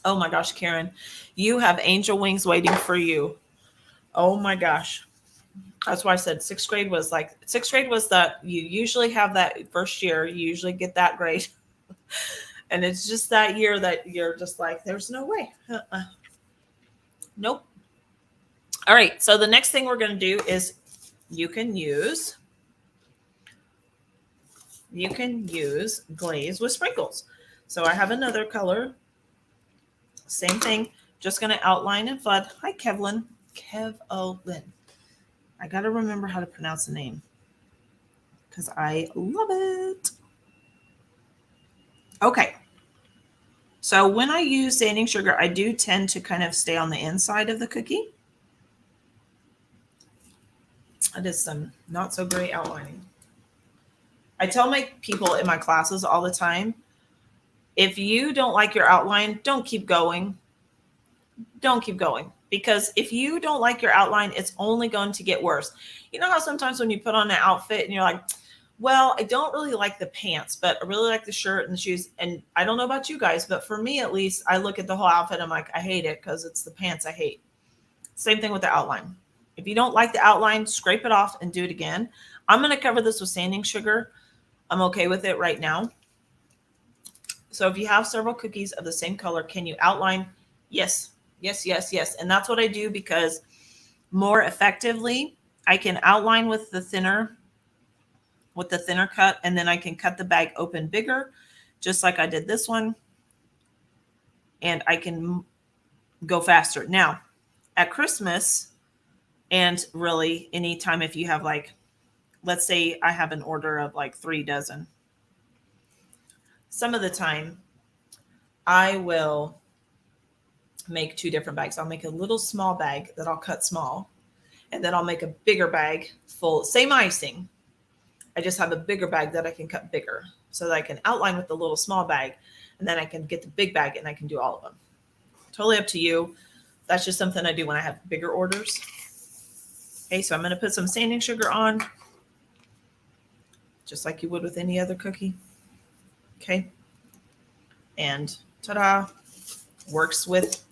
Oh my gosh, Karen, you have angel wings waiting for you. Oh my gosh. That's why I said 6th grade was that you usually have that first year. You usually get that grade. And it's just that year that you're just like, there's no way. Nope. All right. So the next thing we're going to do is you can use glaze with sprinkles. So I have another color. Same thing. Just going to outline and flood. Hi, Kevlin. Kevlin. I got to remember how to pronounce the name because I love it. Okay. So when I use sanding sugar, I do tend to kind of stay on the inside of the cookie. That is some not so great outlining. I tell my people in my classes all the time, if you don't like your outline, don't keep going. Don't keep going. Because if you don't like your outline, it's only going to get worse. You know how sometimes when you put on an outfit and you're like, well, I don't really like the pants, but I really like the shirt and the shoes. And I don't know about you guys, but for me, at least, I look at the whole outfit. I'm like, I hate it because it's the pants I hate. Same thing with the outline. If you don't like the outline, scrape it off and do it again. I'm going to cover this with sanding sugar. I'm okay with it right now. So if you have several cookies of the same color, can you outline? Yes, yes, yes, yes. And that's what I do because more effectively, I can outline with the thinner cut, and then I can cut the bag open bigger, just like I did this one. And I can go faster. Now, at Christmas, and really anytime if you have like, let's say I have an order of like 3 dozen. Some of the time I will make two different bags. I'll make a little small bag that I'll cut small, and then I'll make a bigger bag full, same icing. I just have a bigger bag that I can cut bigger so that I can outline with the little small bag, and then I can get the big bag and I can do all of them. Totally up to you. That's just something I do when I have bigger orders. Okay, so I'm going to put some sanding sugar on, just like you would with any other cookie. Okay, and ta-da, works with.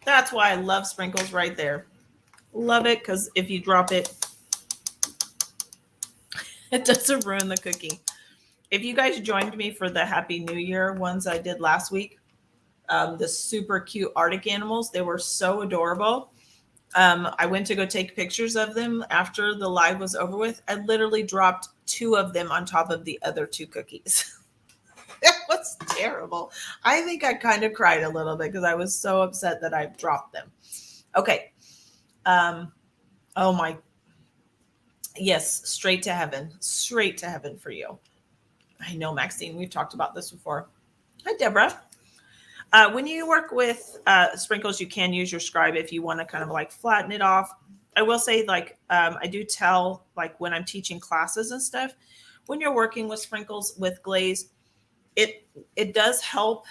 That's why I love sprinkles right there. Love it, because if you drop it, it doesn't ruin the cookie. If you guys joined me for the Happy New Year ones I did last week, the super cute Arctic animals, they were so adorable. I went to go take pictures of them after the live was over with. I literally dropped 2 of them on top of the other 2 cookies. It was terrible. I think I kind of cried a little bit because I was so upset that I dropped them. Okay. Oh my. Yes, straight to heaven. Straight to heaven for you. I know, Maxine. We've talked about this before. Hi, Deborah. When you work with sprinkles, you can use your scribe if you want to kind of like flatten it off. I will say, like, I do tell, like, when I'm teaching classes and stuff, when you're working with sprinkles with glaze, it does help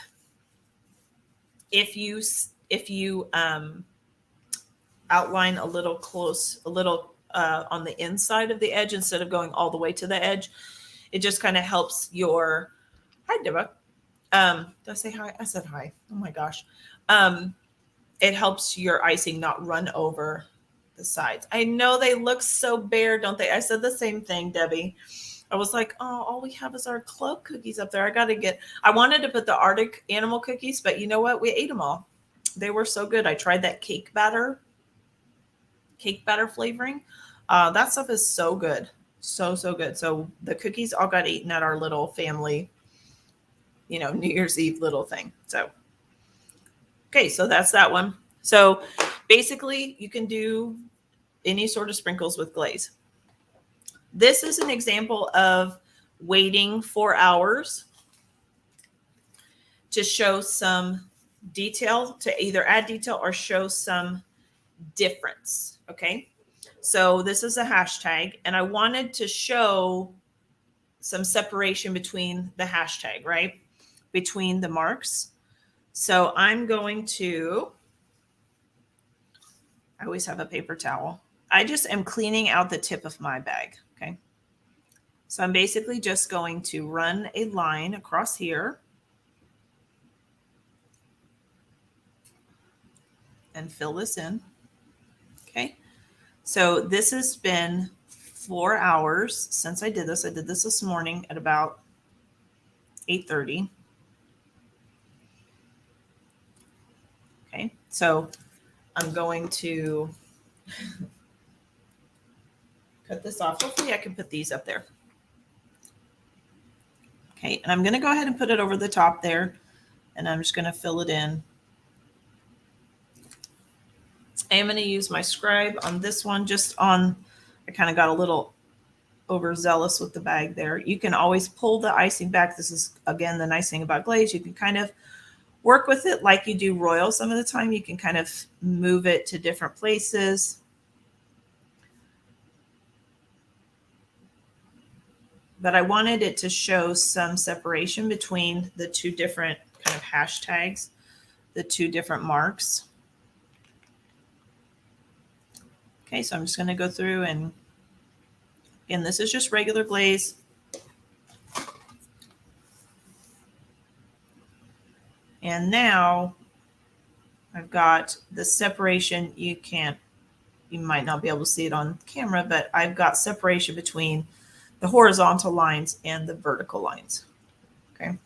if you outline a little close, a little on the inside of the edge instead of going all the way to the edge. It just kind of helps your. Hi, Deborah. Did I say hi? I said hi. Oh my gosh. It helps your icing not run over the sides. I know they look so bare, don't they? I said the same thing, Debbie. I was like, oh, all we have is our club cookies up there. I wanted to put the Arctic animal cookies, but you know what? We ate them all. They were so good. I tried that cake batter flavoring. That stuff is so good. So good. So the cookies all got eaten at our little family, New Year's Eve little thing. So, okay, so that's that one. So basically you can do any sort of sprinkles with glaze. This is an example of waiting 4 hours to show some detail, to either add detail or show some difference. Okay. So this is a hashtag, and I wanted to show some separation between the hashtag, right? Between the marks. So I'm going to, I always have a paper towel. I just am cleaning out the tip of my bag. Okay. So I'm basically just going to run a line across here and fill this in. Okay. So this has been 4 hours since I did this. I did this morning at about 8:30. Okay. So I'm going to cut this off. Hopefully I can put these up there. Okay, and I'm going to go ahead and put it over the top there, and I'm just going to fill it in. I am going to use my scribe on this one, I kind of got a little overzealous with the bag there. You can always pull the icing back. This is, again, the nice thing about glaze. You can kind of work with it like you do royal some of the time. You can kind of move it to different places. But I wanted it to show some separation between the 2 different kind of hashtags, the 2 different marks. Okay, so I'm just going to go through and this is just regular glaze. And now I've got the separation. You might not be able to see it on camera, but I've got separation between the horizontal lines and the vertical lines. Okay.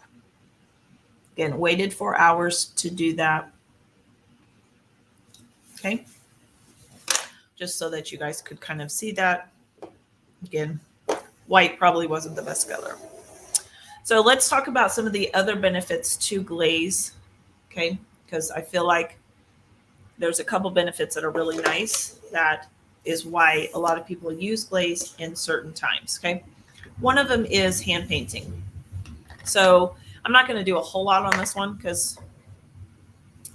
Again, waited 4 hours to do that. Okay. Just so that you guys could kind of see that. Again, white probably wasn't the best color. So let's talk about some of the other benefits to glaze. Okay. Because I feel like there's a couple benefits that are really nice. That is why a lot of people use glaze in certain times. Okay. One of them is hand painting. So I'm not going to do a whole lot on this one because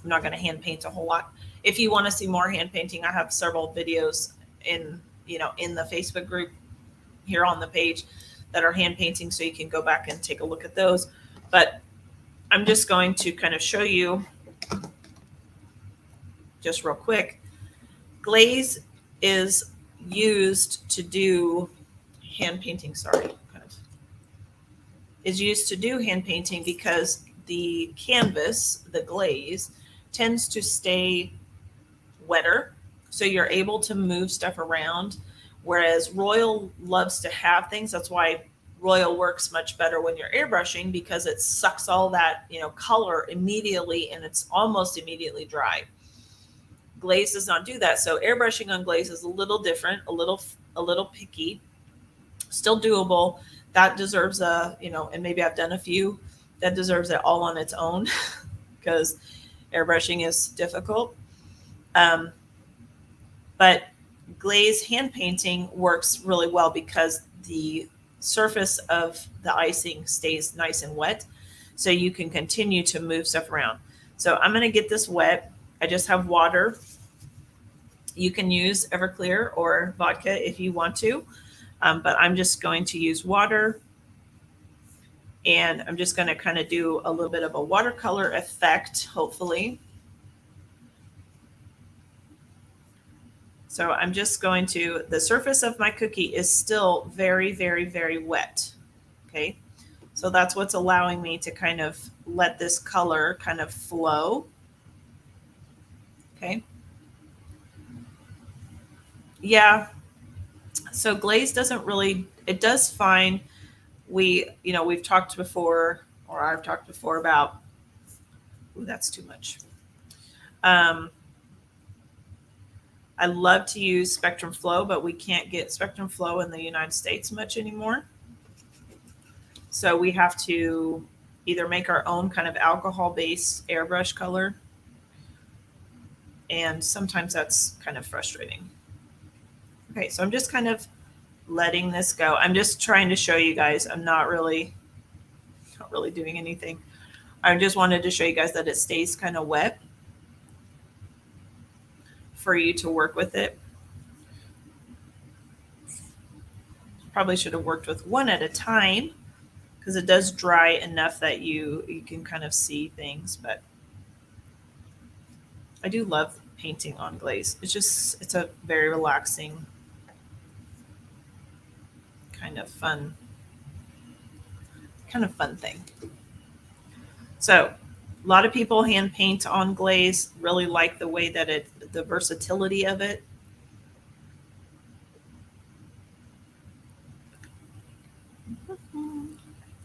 I'm not going to hand paint a whole lot. If you want to see more hand painting, I have several videos in the Facebook group here on the page that are hand painting, so you can go back and take a look at those. But I'm just going to kind of show you just real quick. Glaze is used to do hand painting, is used to do hand painting because the canvas, the glaze, tends to stay wetter, so you're able to move stuff around, whereas Royal loves to have things. That's why Royal works much better when you're airbrushing, because it sucks all that color immediately, and it's almost immediately dry. Glaze does not do that, so airbrushing on Glaze is a little different, a little picky, still doable. That deserves and maybe I've done a few, that deserves it all on its own because airbrushing is difficult. But Glaze hand painting works really well because the surface of the icing stays nice and wet, so you can continue to move stuff around. So I'm going to get this wet. I just have water. You can use Everclear or vodka if you want to, but I'm just going to use water, and I'm just going to kind of do a little bit of a watercolor effect, hopefully. So I'm just going to, the surface of my cookie is still very, very, very wet. Okay. So that's what's allowing me to kind of let this color kind of flow. Okay. Yeah. So Glaze doesn't really, it does fine. We've talked before, or I've talked before about, ooh, that's too much. I love to use Spectrum Flow, but we can't get Spectrum Flow in the United States much anymore. So we have to either make our own kind of alcohol-based airbrush color, and sometimes that's kind of frustrating. Okay, so I'm just kind of letting this go. I'm just trying to show you guys. I'm not really doing anything. I just wanted to show you guys that it stays kind of wet for you to work with it. Probably should have worked with one at a time, because it does dry enough that you can kind of see things. But I do love painting on Glaze. It's a very relaxing, kind of fun thing. So a lot of people hand paint on Glaze, really like the way that the versatility of it.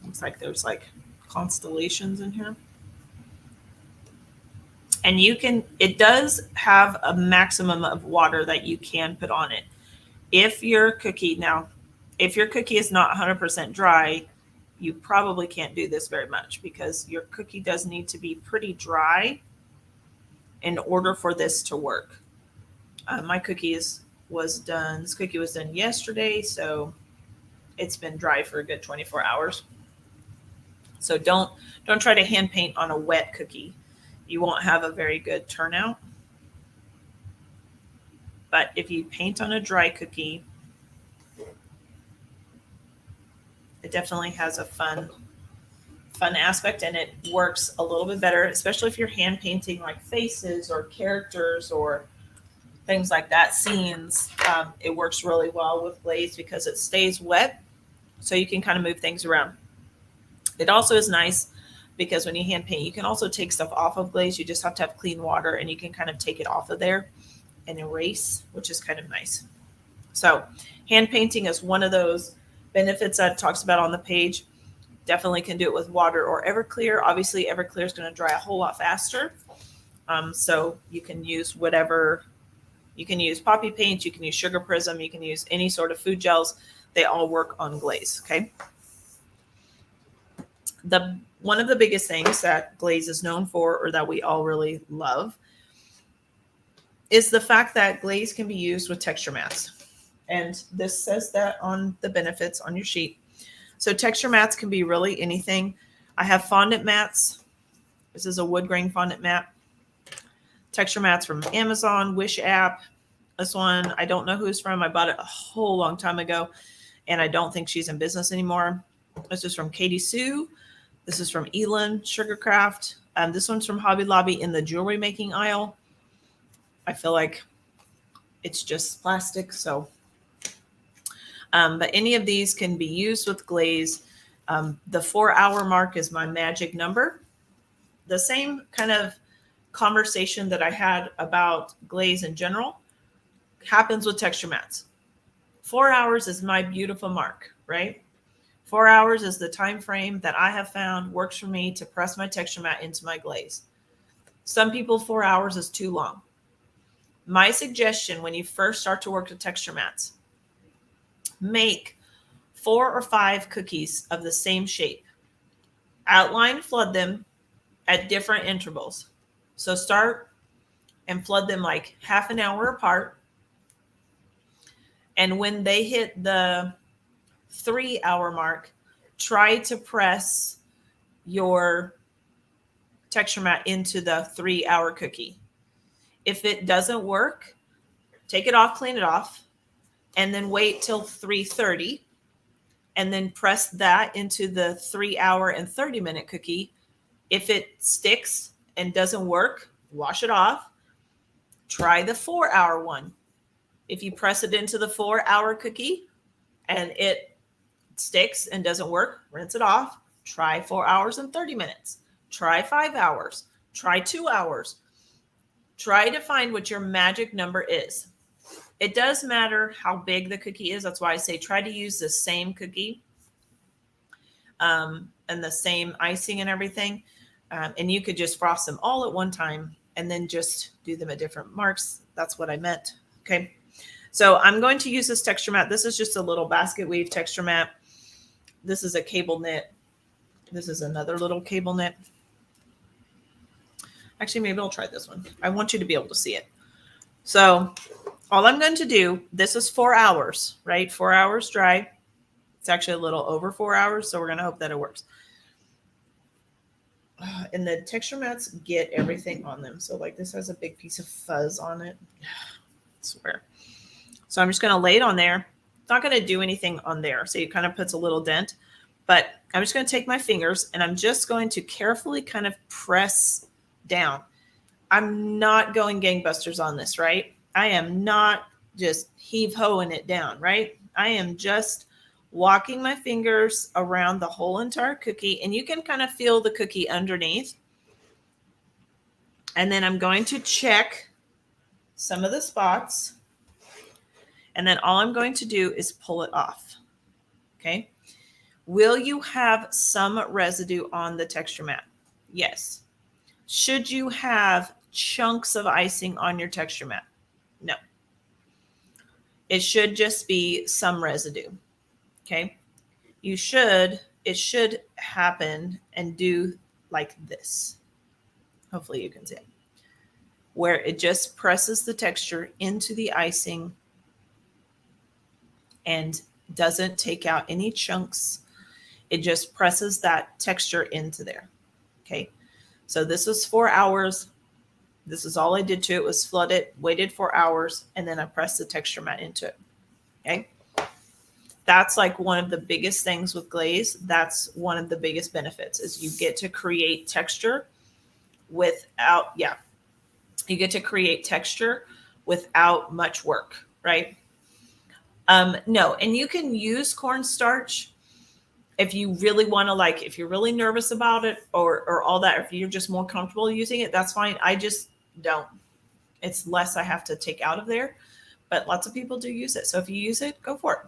Looks like there's like constellations in here. And it does have a maximum of water that you can put on it. If your cookie is not 100% dry, you probably can't do this very much, because your cookie does need to be pretty dry in order for this to work. My cookie was done yesterday, so it's been dry for a good 24 hours. So don't try to hand paint on a wet cookie. You won't have a very good turnout. But if you paint on a dry cookie, it definitely has a fun aspect, and it works a little bit better, especially if you're hand painting like faces or characters or things like that, scenes. It works really well with Glaze because it stays wet, so you can kind of move things around. It also is nice because when you hand paint, you can also take stuff off of Glaze. You just have to have clean water, and you can kind of take it off of there and erase, which is kind of nice. So hand painting is one of those benefits that it talks about on the page. Definitely can do it with water or Everclear. Obviously, Everclear is going to dry a whole lot faster. So you can use whatever. You can use poppy paint. You can use sugar prism. You can use any sort of food gels. They all work on Glaze. Okay. One of the biggest things that Glaze is known for, or that we all really love, is the fact that Glaze can be used with texture mats. And this says that on the benefits on your sheet. So texture mats can be really anything. I have fondant mats. This is a wood grain fondant mat. texture mats from Amazon, Wish app. This one, I don't know who it's from. I bought it a whole long time ago, and I don't think she's in business anymore. This is from Katie Sue. This is from Elin Sugarcraft. This one's from Hobby Lobby in the jewelry making aisle. I feel like it's just plastic, so. But any of these can be used with glaze. The 4-hour mark is my magic number. The same kind of conversation that I had about glaze in general happens with texture mats. 4 hours is my beautiful mark, right? 4 hours is the time frame that I have found works for me to press my texture mat into my glaze. Some people, 4 hours is too long. My suggestion when you first start to work with texture mats, make 4 or 5 cookies of the same shape. Outline, flood them at different intervals. So start and flood them like half an hour apart. And when they hit the 3-hour mark, try to press your texture mat into the 3-hour cookie. If it doesn't work, take it off, clean it off, and then wait till 3:30, and then press that into the 3-hour and 30-minute cookie. If it sticks and doesn't work, wash it off. Try the 4-hour one. If you press it into the 4-hour cookie and it sticks and doesn't work, rinse it off. Try 4 hours and 30 minutes. Try 5 hours. Try 2 hours. Try to find what your magic number is. It does matter how big the cookie is. That's why I say try to use the same cookie and the same icing and everything. And you could just frost them all at one time and then just do them at different marks. That's what I meant. Okay. So I'm going to use this texture mat. This is just a little basket weave texture mat. This is a cable knit. This is another little cable knit. Actually, maybe I'll try this one. I want you to be able to see it. So all I'm going to do, this is 4 hours, right? 4 hours dry. It's actually a little over 4 hours, so we're going to hope that it works. And the texture mats get everything on them. So like this has a big piece of fuzz on it. I swear. So I'm just going to lay it on there. It's not going to do anything on there. So it kind of puts a little dent. But I'm just going to take my fingers and I'm just going to carefully kind of press down. I'm not going gangbusters on this, right? I am not just heave-hoeing it down, right? I am just walking my fingers around the whole entire cookie, and you can kind of feel the cookie underneath. And then I'm going to check some of the spots. And then all I'm going to do is pull it off. Okay. Will you have some residue on the texture mat? Yes. Should you have chunks of icing on your texture mat? No. It should just be some residue. Okay. It should happen and do like this. Hopefully you can see it. Where it just presses the texture into the icing and doesn't take out any chunks. It just presses that texture into there. Okay. So this was 4 hours. This is all I did to it was flood it, waited 4 hours, and then I pressed the texture mat into it. Okay. That's like one of the biggest things with glaze. That's one of the biggest benefits is you get to create texture without, you get to create texture without much work, right? No, and you can use cornstarch if you really want to, like, if you're really nervous about it or all that, if you're just more comfortable using it, that's fine. I just don't. It's less I have to take out of there, but lots of people do use it. So if you use it, go for it.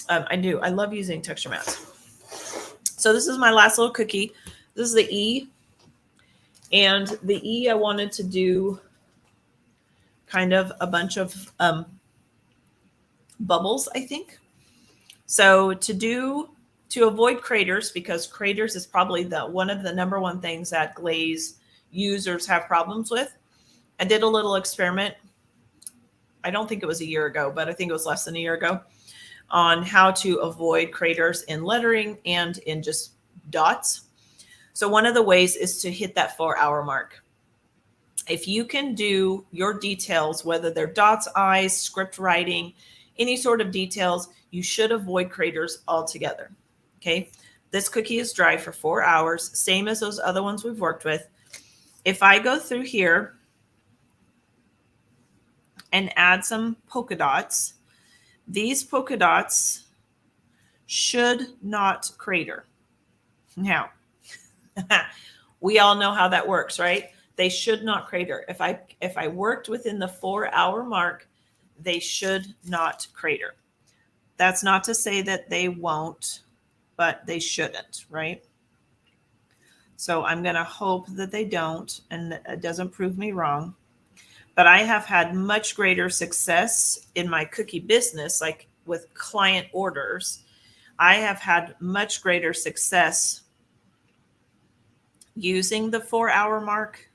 I do. I love using texture mats. So this is my last little cookie. This is the E. And the E, I wanted to do kind of a bunch of bubbles, I think. So to avoid craters, because craters is probably one of the number one things that glaze users have problems with. I did a little experiment. I don't think it was a year ago, but I think it was less than a year ago, on how to avoid craters in lettering and in just dots. So one of the ways is to hit that 4 hour mark. If you can do your details, whether they're dots, eyes, script writing, any sort of details, you should avoid craters altogether. Okay. This cookie is dry for 4 hours, same as those other ones we've worked with. If I go through here and add some polka dots, these polka dots should not crater. Now, we all know how that works, right? They should not crater. If I worked within the 4-hour mark, they should not crater. That's not to say that they won't, but they shouldn't, right? So I'm going to hope that they don't, and it doesn't prove me wrong. But I have had much greater success in my cookie business, like with client orders. I have had much greater success using the 4-hour mark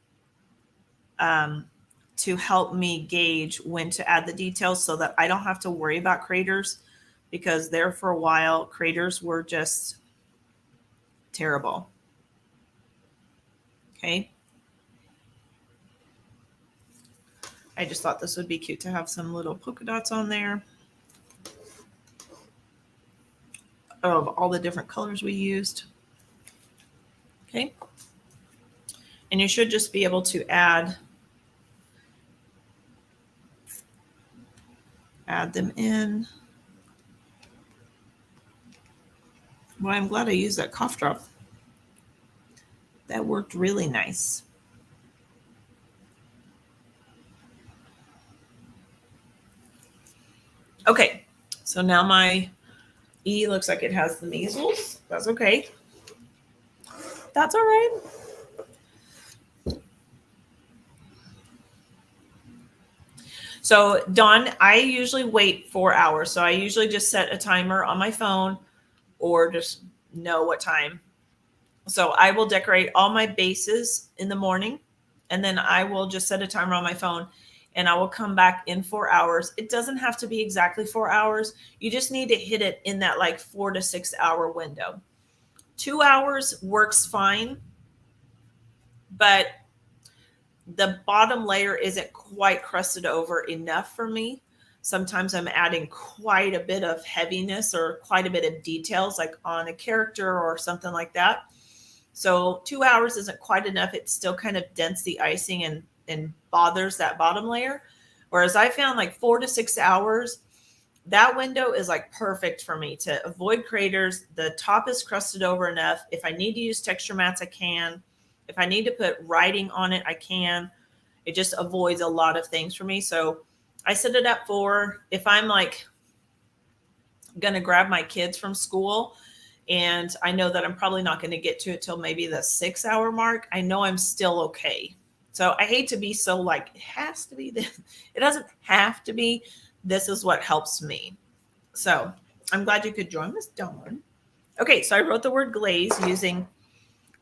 to help me gauge when to add the details so that I don't have to worry about craters, because there for a while, craters were just terrible. Okay. I just thought this would be cute to have some little polka dots on there of all the different colors we used. Okay. And you should just be able to add them in. Well, I'm glad I used that cough drop. That worked really nice. Okay, so now my E looks like it has the measles. That's okay. That's all right. So Dawn, I usually wait 4 hours. So I usually just set a timer on my phone or just know what time. So I will decorate all my bases in the morning, and then I will just set a timer on my phone, and I will come back in 4 hours. It doesn't have to be exactly 4 hours. You just need to hit it in that like 4 to 6 hour window. 2 hours works fine, but the bottom layer isn't quite crusted over enough for me. Sometimes I'm adding quite a bit of heaviness or quite a bit of details, like on a character or something like that. So 2 hours isn't quite enough. It still kind of dents the icing and bothers that bottom layer. Whereas I found like 4 to 6 hours, that window is like perfect for me to avoid craters. The top is crusted over enough. If I need to use texture mats, I can. If I need to put writing on it, I can. It just avoids a lot of things for me. So I set it at 4. If I'm like going to grab my kids from school and I know that I'm probably not going to get to it till maybe the 6 hour mark, I know I'm still okay. So I hate to be so like, it has to be this. It doesn't have to be. This is what helps me. So I'm glad you could join us, Dawn. Okay, so I wrote the word glaze using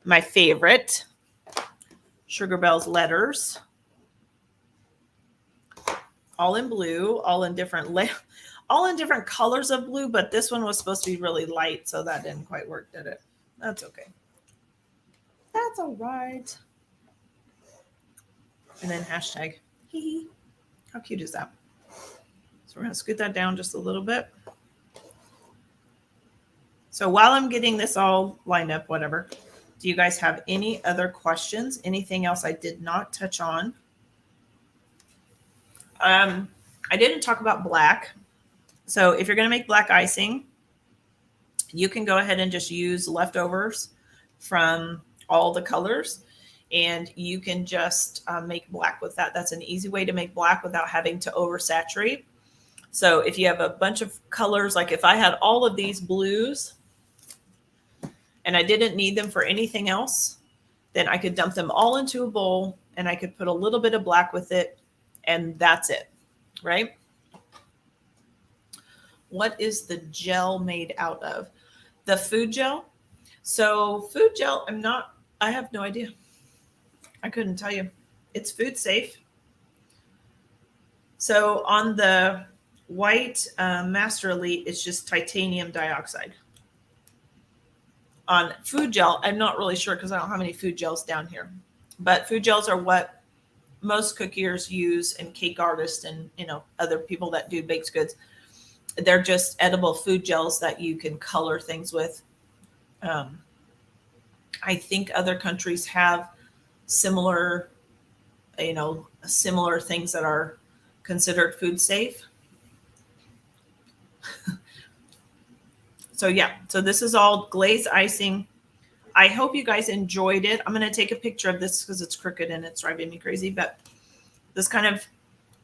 my favorite Sugar Bells letters, all in blue, all in different colors of blue, but this one was supposed to be really light, so that didn't quite work, did it? That's okay. That's all right. And then hashtag. How cute is that? So we're going to scoot that down just a little bit. So while I'm getting this all lined up, whatever, do you guys have any other questions? Anything else I did not touch on? I didn't talk about black. So if you're going to make black icing, you can go ahead and just use leftovers from all the colors, and you can just make black with that. That's an easy way to make black without having to oversaturate. So if you have a bunch of colors, like if I had all of these blues and I didn't need them for anything else, then I could dump them all into a bowl and I could put a little bit of black with it, and that's it, right? What is the gel made out of? The food gel. So food gel, I have no idea. I couldn't tell you. It's food safe. So on the white Master Elite, it's just titanium dioxide. On food gel, I'm not really sure because I don't have any food gels down here. But food gels are what most cookiers use, and cake artists and, other people that do baked goods, they're just edible food gels that you can color things with. I think other countries have similar, similar things that are considered food safe. So yeah, so this is all glaze icing. I hope you guys enjoyed it. I'm going to take a picture of this because it's crooked and it's driving me crazy, but this kind of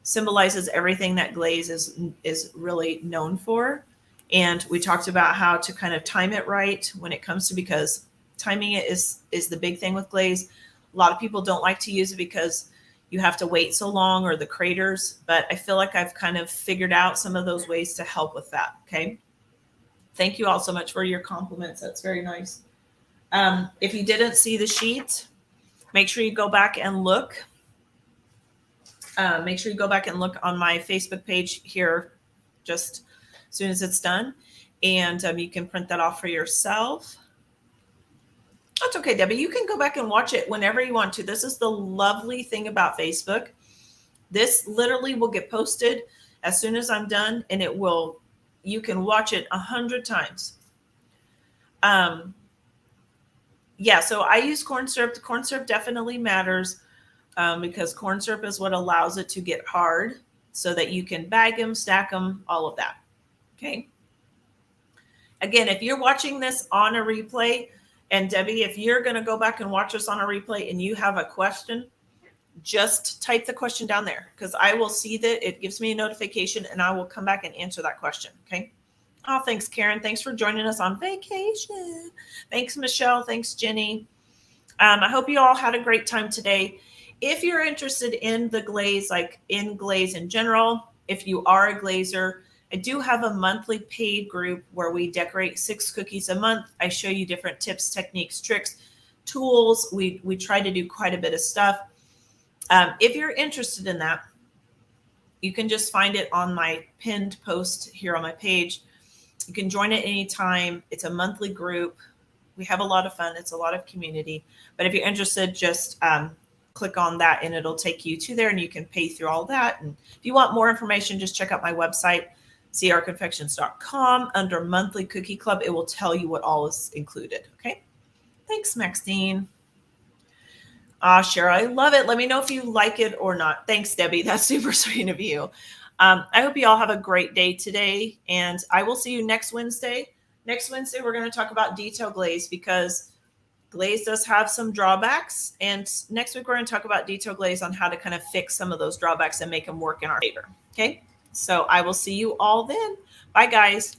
symbolizes everything that glaze is really known for. And we talked about how to kind of time it right when it comes to, because timing it is the big thing with glaze. A lot of people don't like to use it because you have to wait so long, or the craters, but I feel like I've kind of figured out some of those ways to help with that. Okay. Thank you all so much for your compliments. That's very nice. If you didn't see the sheet, make sure you go back and look. Make sure you go back and look on my Facebook page here just as soon as it's done. And you can print that off for yourself. That's okay, Debbie. You can go back and watch it whenever you want to. This is the lovely thing about Facebook. This literally will get posted as soon as I'm done, and you can watch it 100 times. Yeah, so I use corn syrup. The corn syrup definitely matters because corn syrup is what allows it to get hard so that you can bag them, stack them, all of that. Okay. Again, if you're watching this on a replay, and Debbie, if you're going to go back and watch this on a replay and you have a question, just type the question down there because I will see that. It gives me a notification and I will come back and answer that question. Okay. Oh, thanks, Karen. Thanks for joining us on vacation. Thanks, Michelle. Thanks, Jenny. I hope you all had a great time today. If you're interested in the glaze, like in glaze in general, if you are a glazer, I do have a monthly paid group where we decorate 6 cookies a month. I show you different tips, techniques, tricks, tools. We try to do quite a bit of stuff. If you're interested in that, you can just find it on my pinned post here on my page. You can join at any time. It's a monthly group. We have a lot of fun. It's a lot of community. But if you're interested, just click on that and it'll take you to there and you can pay through all that. And if you want more information, just check out my website, crconfections.com. Under monthly cookie club, it will tell you what all is included. Okay. Thanks, Maxine. Cheryl, I love it. Let me know if you like it or not. Thanks, Debbie. That's super sweet of you. I hope you all have a great day today, and I will see you next Wednesday. Next Wednesday, we're going to talk about detail glaze because glaze does have some drawbacks. And next week, we're going to talk about detail glaze on how to kind of fix some of those drawbacks and make them work in our favor. Okay. So I will see you all then. Bye, guys.